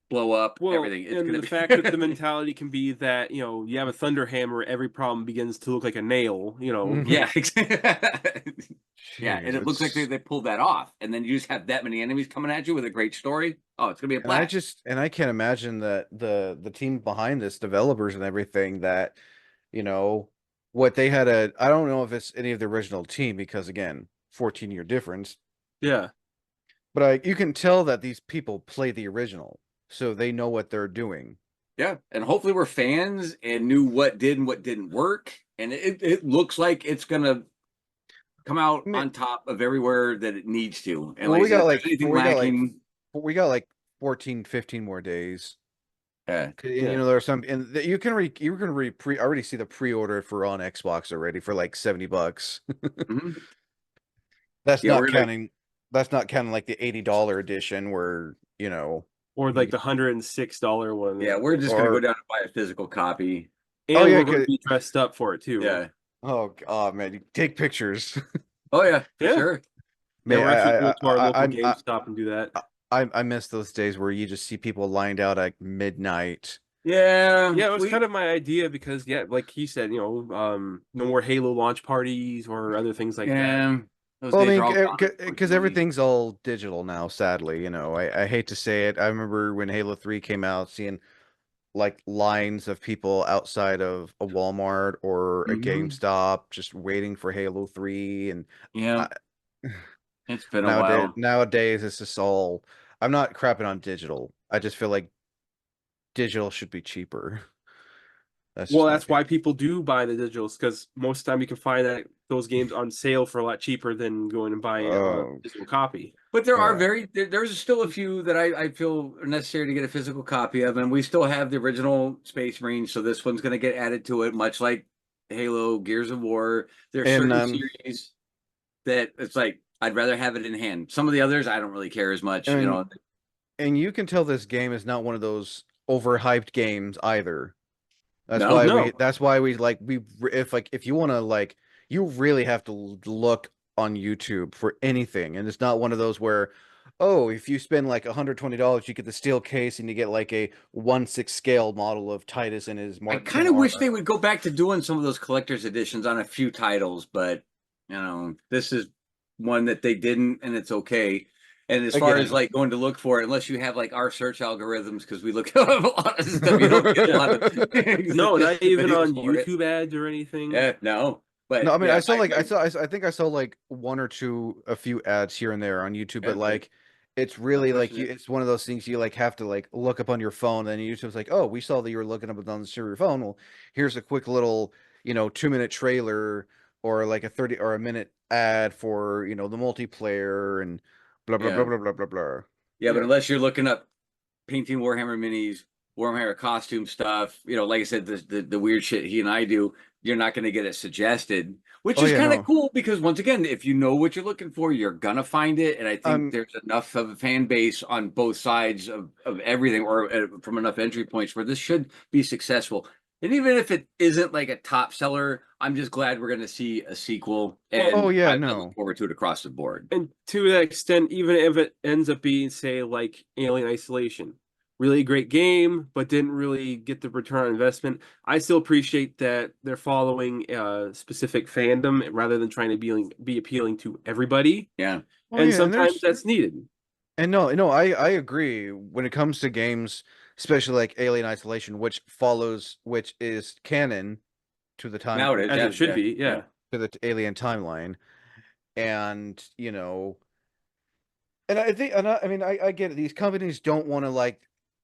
Speaker 2: blow up,
Speaker 3: Well,
Speaker 2: everything. It's
Speaker 3: and
Speaker 2: going
Speaker 3: the
Speaker 2: to
Speaker 3: fact that the
Speaker 2: be.
Speaker 3: mentality can be that, you have a thunder hammer, every problem begins to look like a nail,
Speaker 2: Yeah. Yeah,
Speaker 1: Jeez,
Speaker 2: and it looks like
Speaker 1: it's
Speaker 2: they pulled that off, and then you just have that many enemies coming at you with a great story. Oh, it's gonna be a blast.
Speaker 1: and I can't imagine that the team behind this, developers and everything, that you know what they had a. I don't know if it's any of the original team because again, 14-year difference.
Speaker 3: Yeah.
Speaker 1: But you can tell that these people play the original, so they know what they're doing.
Speaker 2: Yeah, and hopefully we're fans and knew what did and what didn't work, and it looks like it's gonna come out
Speaker 1: I mean,
Speaker 2: on top of everywhere that it needs to. And
Speaker 1: well,
Speaker 2: like I said, if there's anything lacking,
Speaker 1: we got like 14, 15 more days.
Speaker 2: yeah,
Speaker 1: And,
Speaker 3: Yeah.
Speaker 1: there are some, and you can pre already see the pre-order for on Xbox already for like $70.
Speaker 2: mhm.
Speaker 1: That's
Speaker 2: Yeah,
Speaker 1: not counting. That's not counting like the $80 edition where
Speaker 3: Or
Speaker 1: you
Speaker 3: like the $106 one.
Speaker 2: yeah, we're just gonna go
Speaker 1: or
Speaker 2: down and buy a physical copy.
Speaker 1: oh
Speaker 3: And
Speaker 1: yeah,
Speaker 3: we're going to be dressed up for it too.
Speaker 2: Yeah.
Speaker 1: oh god, man, you take pictures.
Speaker 2: Oh yeah, for
Speaker 3: Yeah.
Speaker 2: sure.
Speaker 3: Yeah,
Speaker 1: Man,
Speaker 3: we're actually going to our local
Speaker 1: I
Speaker 3: GameStop and do that.
Speaker 1: I miss those days where you just see people lined out at midnight.
Speaker 2: Yeah,
Speaker 3: Yeah, it was kind of my idea because, yeah, like he said, no more Halo launch parties or other things like that.
Speaker 2: yeah. Those
Speaker 1: Well, I
Speaker 2: days
Speaker 1: mean,
Speaker 2: are all gone,
Speaker 1: because
Speaker 2: unfortunately.
Speaker 1: everything's all digital now, sadly. I hate to say it. I remember when Halo 3 came out, seeing like lines of people outside of a Walmart or a
Speaker 2: Mhm.
Speaker 1: GameStop just waiting for Halo 3. And
Speaker 2: Yeah,
Speaker 1: I,
Speaker 2: it's been a while.
Speaker 1: nowadays, it's just all. I'm not crapping on digital. I just feel like digital should be cheaper. That's
Speaker 3: Well,
Speaker 1: just my
Speaker 3: that's why
Speaker 1: opinion.
Speaker 3: people do buy the digitals because most of the time you can find those games on sale for a lot cheaper than going and buying a
Speaker 1: Oh,
Speaker 3: physical copy.
Speaker 2: But there are
Speaker 1: yeah.
Speaker 2: there's still a few that I feel are necessary to get a physical copy of, and we still have the original Space Marines, so this one's going to get added to it, much like Halo, Gears of War. There's
Speaker 1: And
Speaker 2: certain series that it's like I'd rather have it in hand. Some of the oothers I don't really care as much, you
Speaker 1: and
Speaker 2: know.
Speaker 1: and you can tell this game is not one of those overhyped games either.
Speaker 2: No,
Speaker 3: No.
Speaker 1: That's why we like we if you want to like you really have to look on YouTube for anything, and it's not one of those where oh, if you spend like $120 you get the steel case and you get like a 1/6 scale model of Titus in his
Speaker 2: I
Speaker 1: Mark 10
Speaker 2: kind of wish they
Speaker 1: armor.
Speaker 2: would go back to doing some of those collector's editions on a few titles, but this is one that they didn't, and it's okay. And as far as
Speaker 1: Again.
Speaker 2: like going to look for it, unless you have like our search algorithms, because we look at a lot of stuff, you don't get a lot of
Speaker 3: No, not even
Speaker 2: videos
Speaker 3: on
Speaker 2: for it.
Speaker 3: YouTube ads or anything.
Speaker 2: Yeah, no,
Speaker 1: No,
Speaker 2: but
Speaker 1: I mean
Speaker 2: yeah,
Speaker 1: I think I saw like one or two a few ads here and there on YouTube,
Speaker 2: yeah,
Speaker 1: but
Speaker 2: but
Speaker 1: like it's
Speaker 2: not
Speaker 1: really like
Speaker 2: pushing
Speaker 1: you
Speaker 2: it.
Speaker 1: it's one of those things you like have to like look up on your phone, and YouTube's like, "Oh, we saw that you were looking up on your phone. Well, here's a quick little, 2-minute trailer or like a 30 or a minute ad for, the multiplayer and blah blah blah
Speaker 2: Yeah,
Speaker 1: blah blah blah blah."
Speaker 2: yeah, but
Speaker 3: Yeah.
Speaker 2: unless you're looking up painting Warhammer minis, Warhammer costume stuff. Like I said, the weird shit he and I do, you're not going to get it suggested, which
Speaker 1: Oh
Speaker 2: is
Speaker 1: yeah,
Speaker 2: kind of
Speaker 1: no.
Speaker 2: cool because once again, if you know what you're looking for, you're gonna find it. And I think
Speaker 1: Um
Speaker 2: there's enough of a fan base on both sides of everything, or from enough entry points where this should be successful. And even if it isn't like a top seller, I'm just glad we're going to see a sequel,
Speaker 1: oh
Speaker 2: and
Speaker 1: yeah,
Speaker 2: I look
Speaker 1: no.
Speaker 2: forward to it across the board.
Speaker 3: And to that extent, even if it ends up being, say, like Alien Isolation, really great game, but didn't really get the return on investment. I still appreciate that they're following a specific fandom rather than trying to be appealing to everybody.
Speaker 2: Yeah.
Speaker 1: Oh
Speaker 3: And
Speaker 1: yeah, and
Speaker 3: sometimes
Speaker 1: there's
Speaker 3: that's needed.
Speaker 1: and no, I agree when it comes to games, especially like Alien Isolation, which is canon to the time
Speaker 2: Now it is.
Speaker 3: As
Speaker 2: Yeah.
Speaker 3: it should
Speaker 2: Yeah.
Speaker 3: be,
Speaker 2: Yeah.
Speaker 3: yeah.
Speaker 1: to the Alien timeline, and and I think, and I mean, I get it. These companies don't want to like.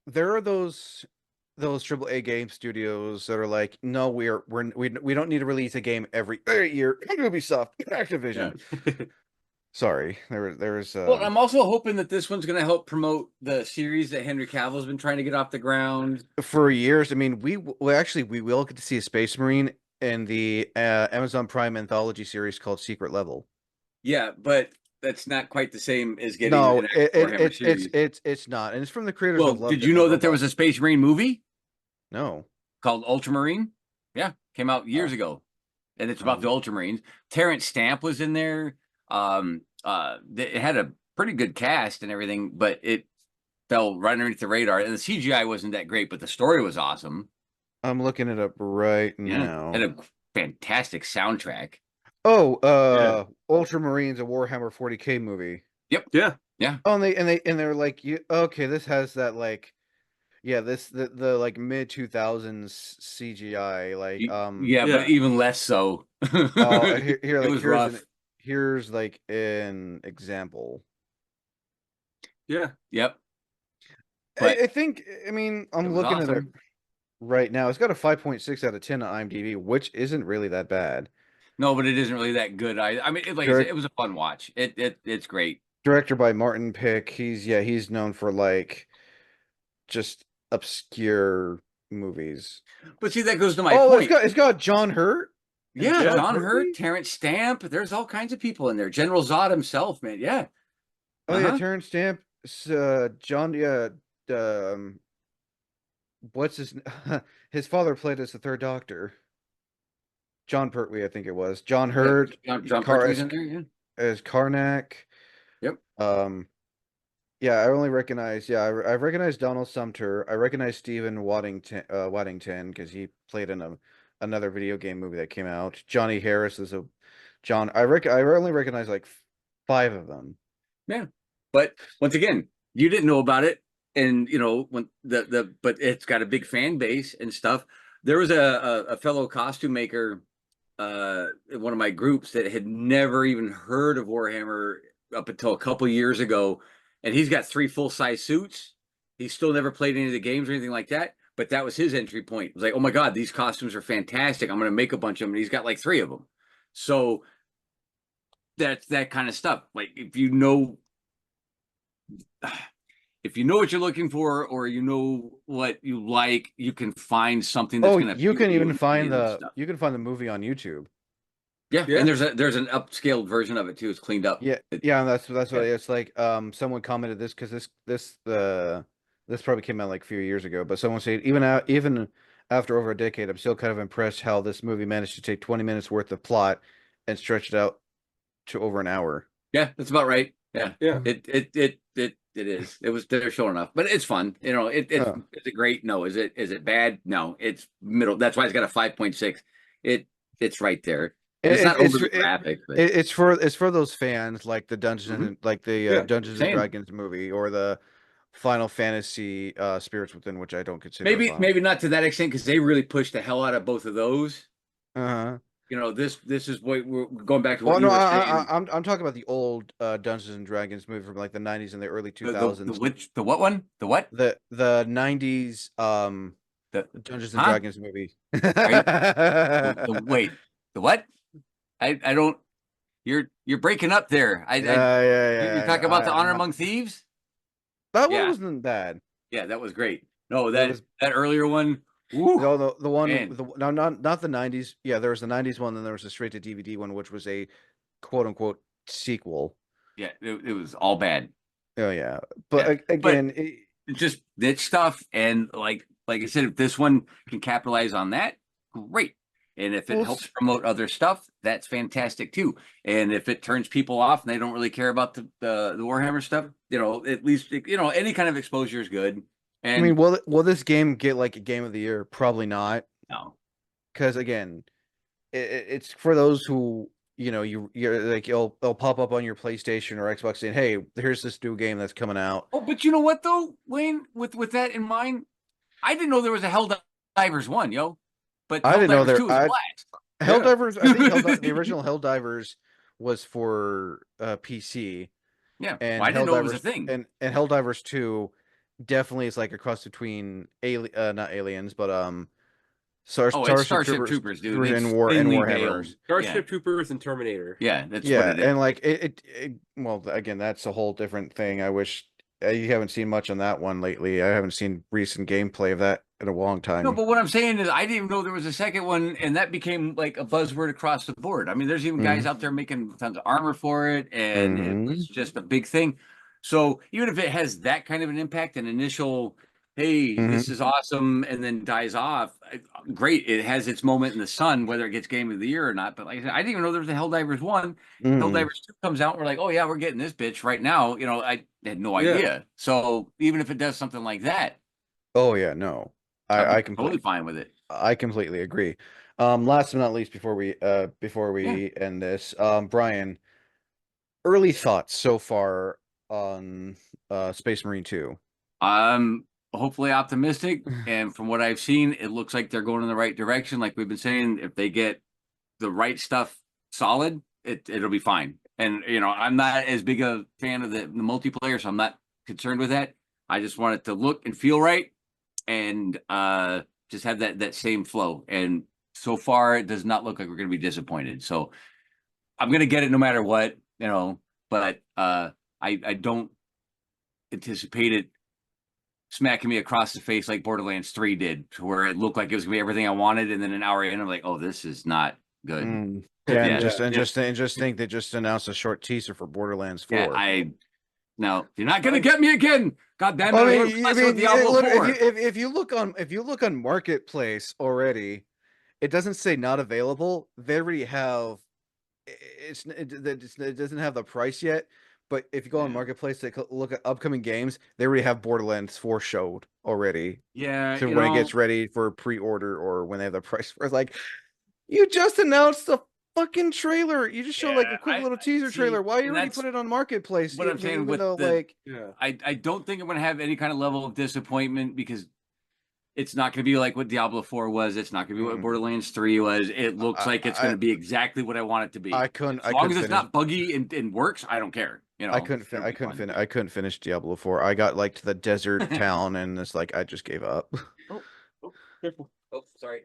Speaker 1: There are those AAA game studios that are like, no, we don't need to release a game every year. Ubisoft,
Speaker 2: Yeah.
Speaker 1: Activision. Sorry, there was
Speaker 2: Well, I'm also hoping that this one's going to help promote the series that Henry Cavill's been trying to get off the ground.
Speaker 1: for years. I mean, we will get to see a Space Marine in the Amazon Prime anthology series called Secret Level.
Speaker 2: Yeah, but that's not quite the same as getting
Speaker 1: No,
Speaker 2: an actual Warhammer series.
Speaker 1: it's not, and it's from the creators
Speaker 2: Well,
Speaker 1: of Love,
Speaker 2: did
Speaker 1: Death,
Speaker 2: you
Speaker 1: and
Speaker 2: know that there was
Speaker 1: Robots.
Speaker 2: a Space Marine movie
Speaker 1: No,
Speaker 2: called Ultramarine? Yeah, came out years
Speaker 1: oh,
Speaker 2: ago, and it's about the Ultramarines. Terrence Stamp was in there. It had a pretty good cast and everything, but it fell right underneath the radar. And the CGI wasn't that great, but the story was awesome.
Speaker 1: I'm looking it up right
Speaker 2: Yeah, had
Speaker 1: now.
Speaker 2: a fantastic soundtrack.
Speaker 1: Oh,
Speaker 3: Yeah.
Speaker 1: Ultramarines, a Warhammer 40k movie.
Speaker 2: Yep.
Speaker 3: Yeah.
Speaker 2: Yeah.
Speaker 1: Oh, and they're like, okay, this has that like, yeah, the like mid 2000s CGI, like
Speaker 2: Yeah, but
Speaker 3: Yeah.
Speaker 2: even less so.
Speaker 1: oh here
Speaker 2: It
Speaker 1: like
Speaker 2: was rough.
Speaker 1: here's like an example.
Speaker 3: Yeah.
Speaker 2: Yep. But
Speaker 1: I think, I mean,
Speaker 2: it
Speaker 1: I'm
Speaker 2: was
Speaker 1: looking at it
Speaker 2: awesome.
Speaker 1: right now. It's got a 5.6 out of 10 on IMDb, which isn't really that bad.
Speaker 2: No, but it isn't really that good. I mean, like I said,
Speaker 1: Direct
Speaker 2: it was a fun watch. It's great.
Speaker 1: Director by Martin Pick. He's known for like just obscure movies.
Speaker 2: But see, that goes to my
Speaker 1: Oh,
Speaker 2: point.
Speaker 1: it's got John Hurt and
Speaker 2: Yeah,
Speaker 1: John
Speaker 3: Yeah.
Speaker 2: John Hurt,
Speaker 1: Pertwee.
Speaker 2: Terrence Stamp. There's all kinds of people in there. General Zod himself, man. Yeah.
Speaker 1: Oh yeah,
Speaker 2: Uh-huh.
Speaker 1: Terrence Stamp. John. Yeah. Um. What's his? His father played as the Third Doctor. John Pertwee, I think it was. John
Speaker 2: Yep.
Speaker 1: Hurt.
Speaker 2: John
Speaker 1: Car
Speaker 2: Pertwee's in there. Yeah.
Speaker 1: as Karnak.
Speaker 2: Yep.
Speaker 1: Um. Yeah, I only recognize. Yeah, I recognize Donald Sumter. I recognize Stephen Waddington because he played in another video game movie that came out. Johnny Harris is a John. I only recognize like five of them.
Speaker 2: Yeah. But once again, you didn't know about it. And when but it's got a big fan base and stuff. There was a fellow costume maker in one of my groups that had never even heard of Warhammer up until a couple years ago. And he's got 3 full-size suits. He's still never played any of the games or anything like that. But that was his entry point. It was like, oh my God, these costumes are fantastic. I'm going to make a bunch of them. And he's got like 3 of them. So that's that kind of stuff. Like if you know what you're looking for or you know what you like, you can find something that's
Speaker 1: Oh,
Speaker 2: going to
Speaker 1: you
Speaker 2: appeal
Speaker 1: can
Speaker 2: to you
Speaker 1: even
Speaker 2: and get
Speaker 1: find
Speaker 2: into
Speaker 1: the
Speaker 2: stuff.
Speaker 1: you can find the movie on YouTube.
Speaker 2: Yeah,
Speaker 3: Yeah.
Speaker 2: and there's an upscaled version of it too. It's cleaned up.
Speaker 1: Yeah,
Speaker 2: It,
Speaker 1: yeah, and that's
Speaker 2: yeah.
Speaker 1: what it's like. Someone commented this because this probably came out like a few years ago, but someone said even after over a decade, I'm still kind of impressed how this movie managed to take 20 minutes worth of plot and stretch it out to over an hour.
Speaker 2: Yeah, that's about right. Yeah.
Speaker 3: Yeah.
Speaker 2: It is. It was they're showing enough. But it's fun. It's
Speaker 1: Oh.
Speaker 2: is it great? No. Is it bad? No. It's middle. That's why it's got a 5.6. It's right there. And it's not overly graphic, but
Speaker 1: It's for those fans like the
Speaker 2: Mhm.
Speaker 3: Yeah.
Speaker 1: Dungeons and
Speaker 2: Same.
Speaker 1: Dragons movie or the Final Fantasy Spirits Within, which I don't consider a
Speaker 2: Maybe not to that extent because they really pushed the hell out of both of those.
Speaker 1: Uh-huh.
Speaker 2: This is what we're going back to
Speaker 1: Oh
Speaker 2: what
Speaker 1: no,
Speaker 2: you were saying.
Speaker 1: I'm talking about the old Dungeons and Dragons movie from like the 90s and the early
Speaker 2: The
Speaker 1: 2000s.
Speaker 2: the what one? The what?
Speaker 1: The 90s
Speaker 2: The
Speaker 1: Dungeons and
Speaker 2: huh?
Speaker 1: Dragons movie.
Speaker 2: Are you the wait? The what? I don't. You're breaking up there. You're
Speaker 1: Yeah.
Speaker 2: talking about the Honor Among Thieves?
Speaker 1: That one
Speaker 2: Yeah,
Speaker 1: wasn't bad.
Speaker 2: yeah, that was great. No,
Speaker 1: It was
Speaker 2: that earlier one. Woo,
Speaker 1: no the one
Speaker 2: man.
Speaker 1: no not the 90s. Yeah, there was the 90s one, then there was a straight to DVD one, which was a quote unquote sequel.
Speaker 2: Yeah, it was all bad.
Speaker 1: Oh yeah,
Speaker 2: Yeah,
Speaker 1: but
Speaker 2: but
Speaker 1: again,
Speaker 2: it's just niche stuff, and like I said, if this one can capitalize on that, great. And if it
Speaker 1: well,
Speaker 2: helps promote other stuff, that's fantastic too. And if it turns people off and they don't really care about the Warhammer stuff, at least any kind of exposure is good.
Speaker 1: I mean,
Speaker 2: And
Speaker 1: will this game get like a game of the year? Probably not,
Speaker 2: no.
Speaker 1: because again, it's for those who you're like it'll pop up on your PlayStation or Xbox saying, "Hey, here's this new game that's coming out."
Speaker 2: Oh, but you know what though, Wayne? With that in mind, I didn't know there was a Helldivers one, yo. But
Speaker 1: I didn't know
Speaker 2: Helldivers
Speaker 1: there.
Speaker 2: 2 is a blast.
Speaker 3: Yeah.
Speaker 1: Helldivers. I think the original Helldivers was for PC,
Speaker 2: Yeah.
Speaker 1: and
Speaker 2: Well, I didn't know it was a
Speaker 1: Helldivers
Speaker 2: thing.
Speaker 1: and Helldivers 2 definitely is like a cross between not aliens, but
Speaker 2: Oh, it's
Speaker 1: Starship
Speaker 2: Starship
Speaker 1: Troopers,
Speaker 2: Troopers, dude. It's
Speaker 1: and
Speaker 2: thinly veiled.
Speaker 1: Warhammers.
Speaker 2: Yeah.
Speaker 3: Starship Troopers and Terminator.
Speaker 2: Yeah, that's what
Speaker 1: Yeah,
Speaker 2: it is.
Speaker 1: and like well, again, that's a whole different thing. I wish you haven't seen much on that one lately. I haven't seen recent gameplay of that in a long
Speaker 2: No,
Speaker 1: time.
Speaker 2: but what I'm saying is I didn't even know there was a second one, and that became like a buzzword across the board. I mean, there's even guys
Speaker 1: Mm-hmm.
Speaker 2: out there making tons of armor for it, and it
Speaker 1: Mm-hmm.
Speaker 2: was just a big thing. So even if it has that kind of an impact, an initial, hey, this
Speaker 1: Mm-hmm.
Speaker 2: is awesome, and then dies off, great. It has its moment in the sun, whether it gets Game of the Year or not. But like I said, I didn't even know there was a Helldivers 1.
Speaker 1: Mm-hmm.
Speaker 2: Helldivers 2 comes out, we're like, oh yeah, we're getting this bitch right now. I had no
Speaker 3: Yeah.
Speaker 2: idea. So even if it does something like that,
Speaker 1: Oh yeah, no.
Speaker 2: I'd
Speaker 1: I
Speaker 2: be
Speaker 1: completely
Speaker 2: totally fine with it.
Speaker 1: I completely agree. Last but not least, before
Speaker 2: Yeah.
Speaker 1: we end this, Brian, early thoughts so far on Space Marine 2.
Speaker 2: I'm hopefully optimistic, and from what I've seen, it looks like they're going in the right direction. Like we've been saying, if they get the right stuff solid, it'll be fine. And I'm not as big a fan of the multiplayer, so I'm not concerned with that. I just want it to look and feel right, and just have that same flow. And so far, it does not look like we're going to be disappointed. So I'm going to get it no matter what. But I don't anticipate it smacking me across the face like Borderlands 3 did, to where it looked like it was gonna be everything I wanted, and then an hour in, I'm like, oh, this is not good.
Speaker 1: Yeah, and
Speaker 2: Yeah,
Speaker 3: Yeah.
Speaker 1: just think they just announced a short teaser for Borderlands
Speaker 2: yeah.
Speaker 1: 4.
Speaker 2: No, you're not gonna get me again. God damn it!
Speaker 1: I
Speaker 2: I learned
Speaker 1: mean,
Speaker 2: my lesson with Diablo 4.
Speaker 1: if you look on Marketplace already, it doesn't say not available. They already have it doesn't have the price yet, but if you go on
Speaker 2: Yeah,
Speaker 1: Marketplace to look at upcoming games, they already have Borderlands 4 showed already.
Speaker 2: yeah.
Speaker 1: So when it gets ready for pre-order or when they have the price for it's like you just announced the fucking trailer. You just showed like
Speaker 2: Yeah.
Speaker 1: a quick
Speaker 2: I
Speaker 1: little teaser trailer.
Speaker 2: see,
Speaker 1: Why you
Speaker 2: and
Speaker 1: already
Speaker 2: that's
Speaker 1: put it on Marketplace?
Speaker 2: what I'm saying
Speaker 1: Even
Speaker 2: with
Speaker 1: though
Speaker 2: the.
Speaker 1: like
Speaker 3: Yeah.
Speaker 2: I don't think I'm gonna have any kind of level of disappointment, because it's not going to be like what Diablo 4 was. It's not going to be what
Speaker 1: mm,
Speaker 2: Borderlands 3 was. It looks like it's going
Speaker 1: I
Speaker 2: to be exactly what I want it to be. As
Speaker 1: I
Speaker 2: long
Speaker 1: couldn't
Speaker 2: as it's
Speaker 1: finish
Speaker 2: not buggy and works, I don't care. It'll be fun.
Speaker 1: I couldn't finish Diablo 4. I got like to the desert town and it's like I just gave up.
Speaker 3: Oh, oh, careful.
Speaker 2: Oh, sorry.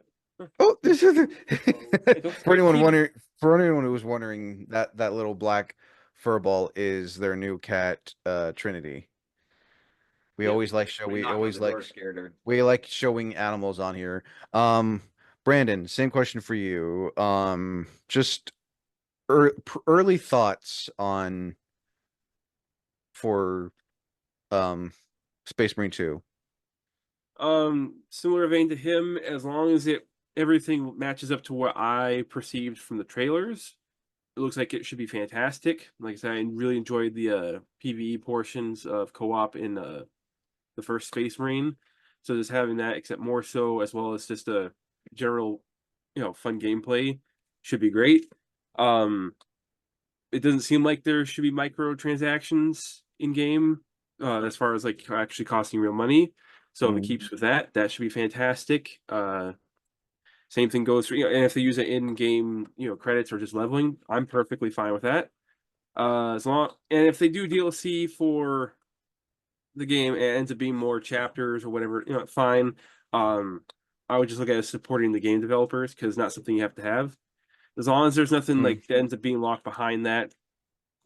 Speaker 1: Oh, this is
Speaker 3: Hey, don't scrape the TV.
Speaker 1: for anyone who was wondering, that little black furball is their new cat, Trinity. We
Speaker 3: Yeah.
Speaker 1: always like
Speaker 2: Somebody knocking on the door scared her.
Speaker 1: we like showing animals on here. Brandon, same question for you. Just early thoughts on for um Space Marine 2.
Speaker 3: Similar vein to him, as long as everything matches up to what I perceived from the trailers, it looks like it should be fantastic. Like I said, I really enjoyed the PvE portions of co-op in the first Space Marine. So just having that, except more so, as well as just a general, fun gameplay, should be great. It doesn't seem like there should be microtransactions in game, as far as like actually costing real money. So if it keeps with that, that should be fantastic. Same thing goes for, and if they use it in game, credits or just leveling, I'm perfectly fine with that. As long, and if they do DLC for the game and it ends up being more chapters or whatever, fine. I would just look at it as supporting the game developers, because it's not something you have to have. As long as there's nothing
Speaker 1: Mm.
Speaker 3: like that ends up being locked behind that,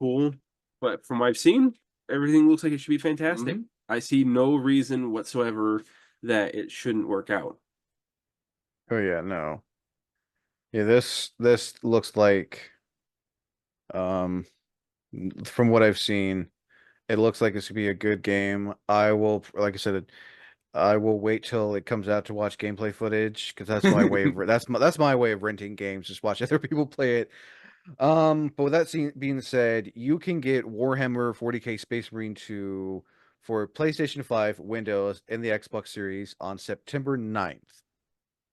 Speaker 3: cool. But from what I've seen, everything looks like it should be fantastic.
Speaker 2: Mhm.
Speaker 3: I see no reason whatsoever that it shouldn't work out.
Speaker 1: Oh yeah, no. Yeah, this looks like um from what I've seen, it looks like this could be a good game. I will, like I said, I will wait till it comes out to watch gameplay footage because that's my way of that's my way of renting games. Just watch other people play it. But with that being said, you can get Warhammer 40k Space Marine 2 for PlayStation 5, Windows, and the Xbox Series on September 9th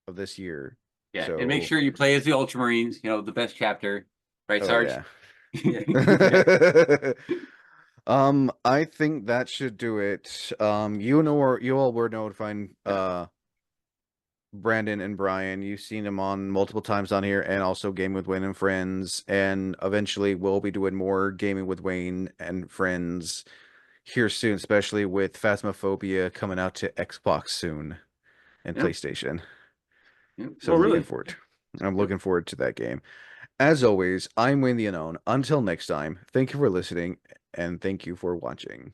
Speaker 1: of this year.
Speaker 2: Yeah, and make
Speaker 1: So,
Speaker 2: sure you play as the Ultramarines, the best chapter. Right,
Speaker 1: oh
Speaker 2: Sarge?
Speaker 1: yeah.
Speaker 2: Yeah.
Speaker 1: I think that should do it. You all were notifying Brandon and Brian. You've seen them on multiple times on here, and also Game with Wayne and Friends. And eventually, we'll be doing more Gaming with Wayne and Friends here soon, especially with Phasmophobia coming out to Xbox soon and
Speaker 2: Yeah.
Speaker 1: PlayStation.
Speaker 2: Yeah.
Speaker 1: So
Speaker 2: Oh,
Speaker 1: I'm looking
Speaker 2: really?
Speaker 1: forward. I'm
Speaker 2: Yep.
Speaker 1: looking forward to that game. As always, I'm Wayne the Unknown. Until next time, thank you for listening, and thank you for watching.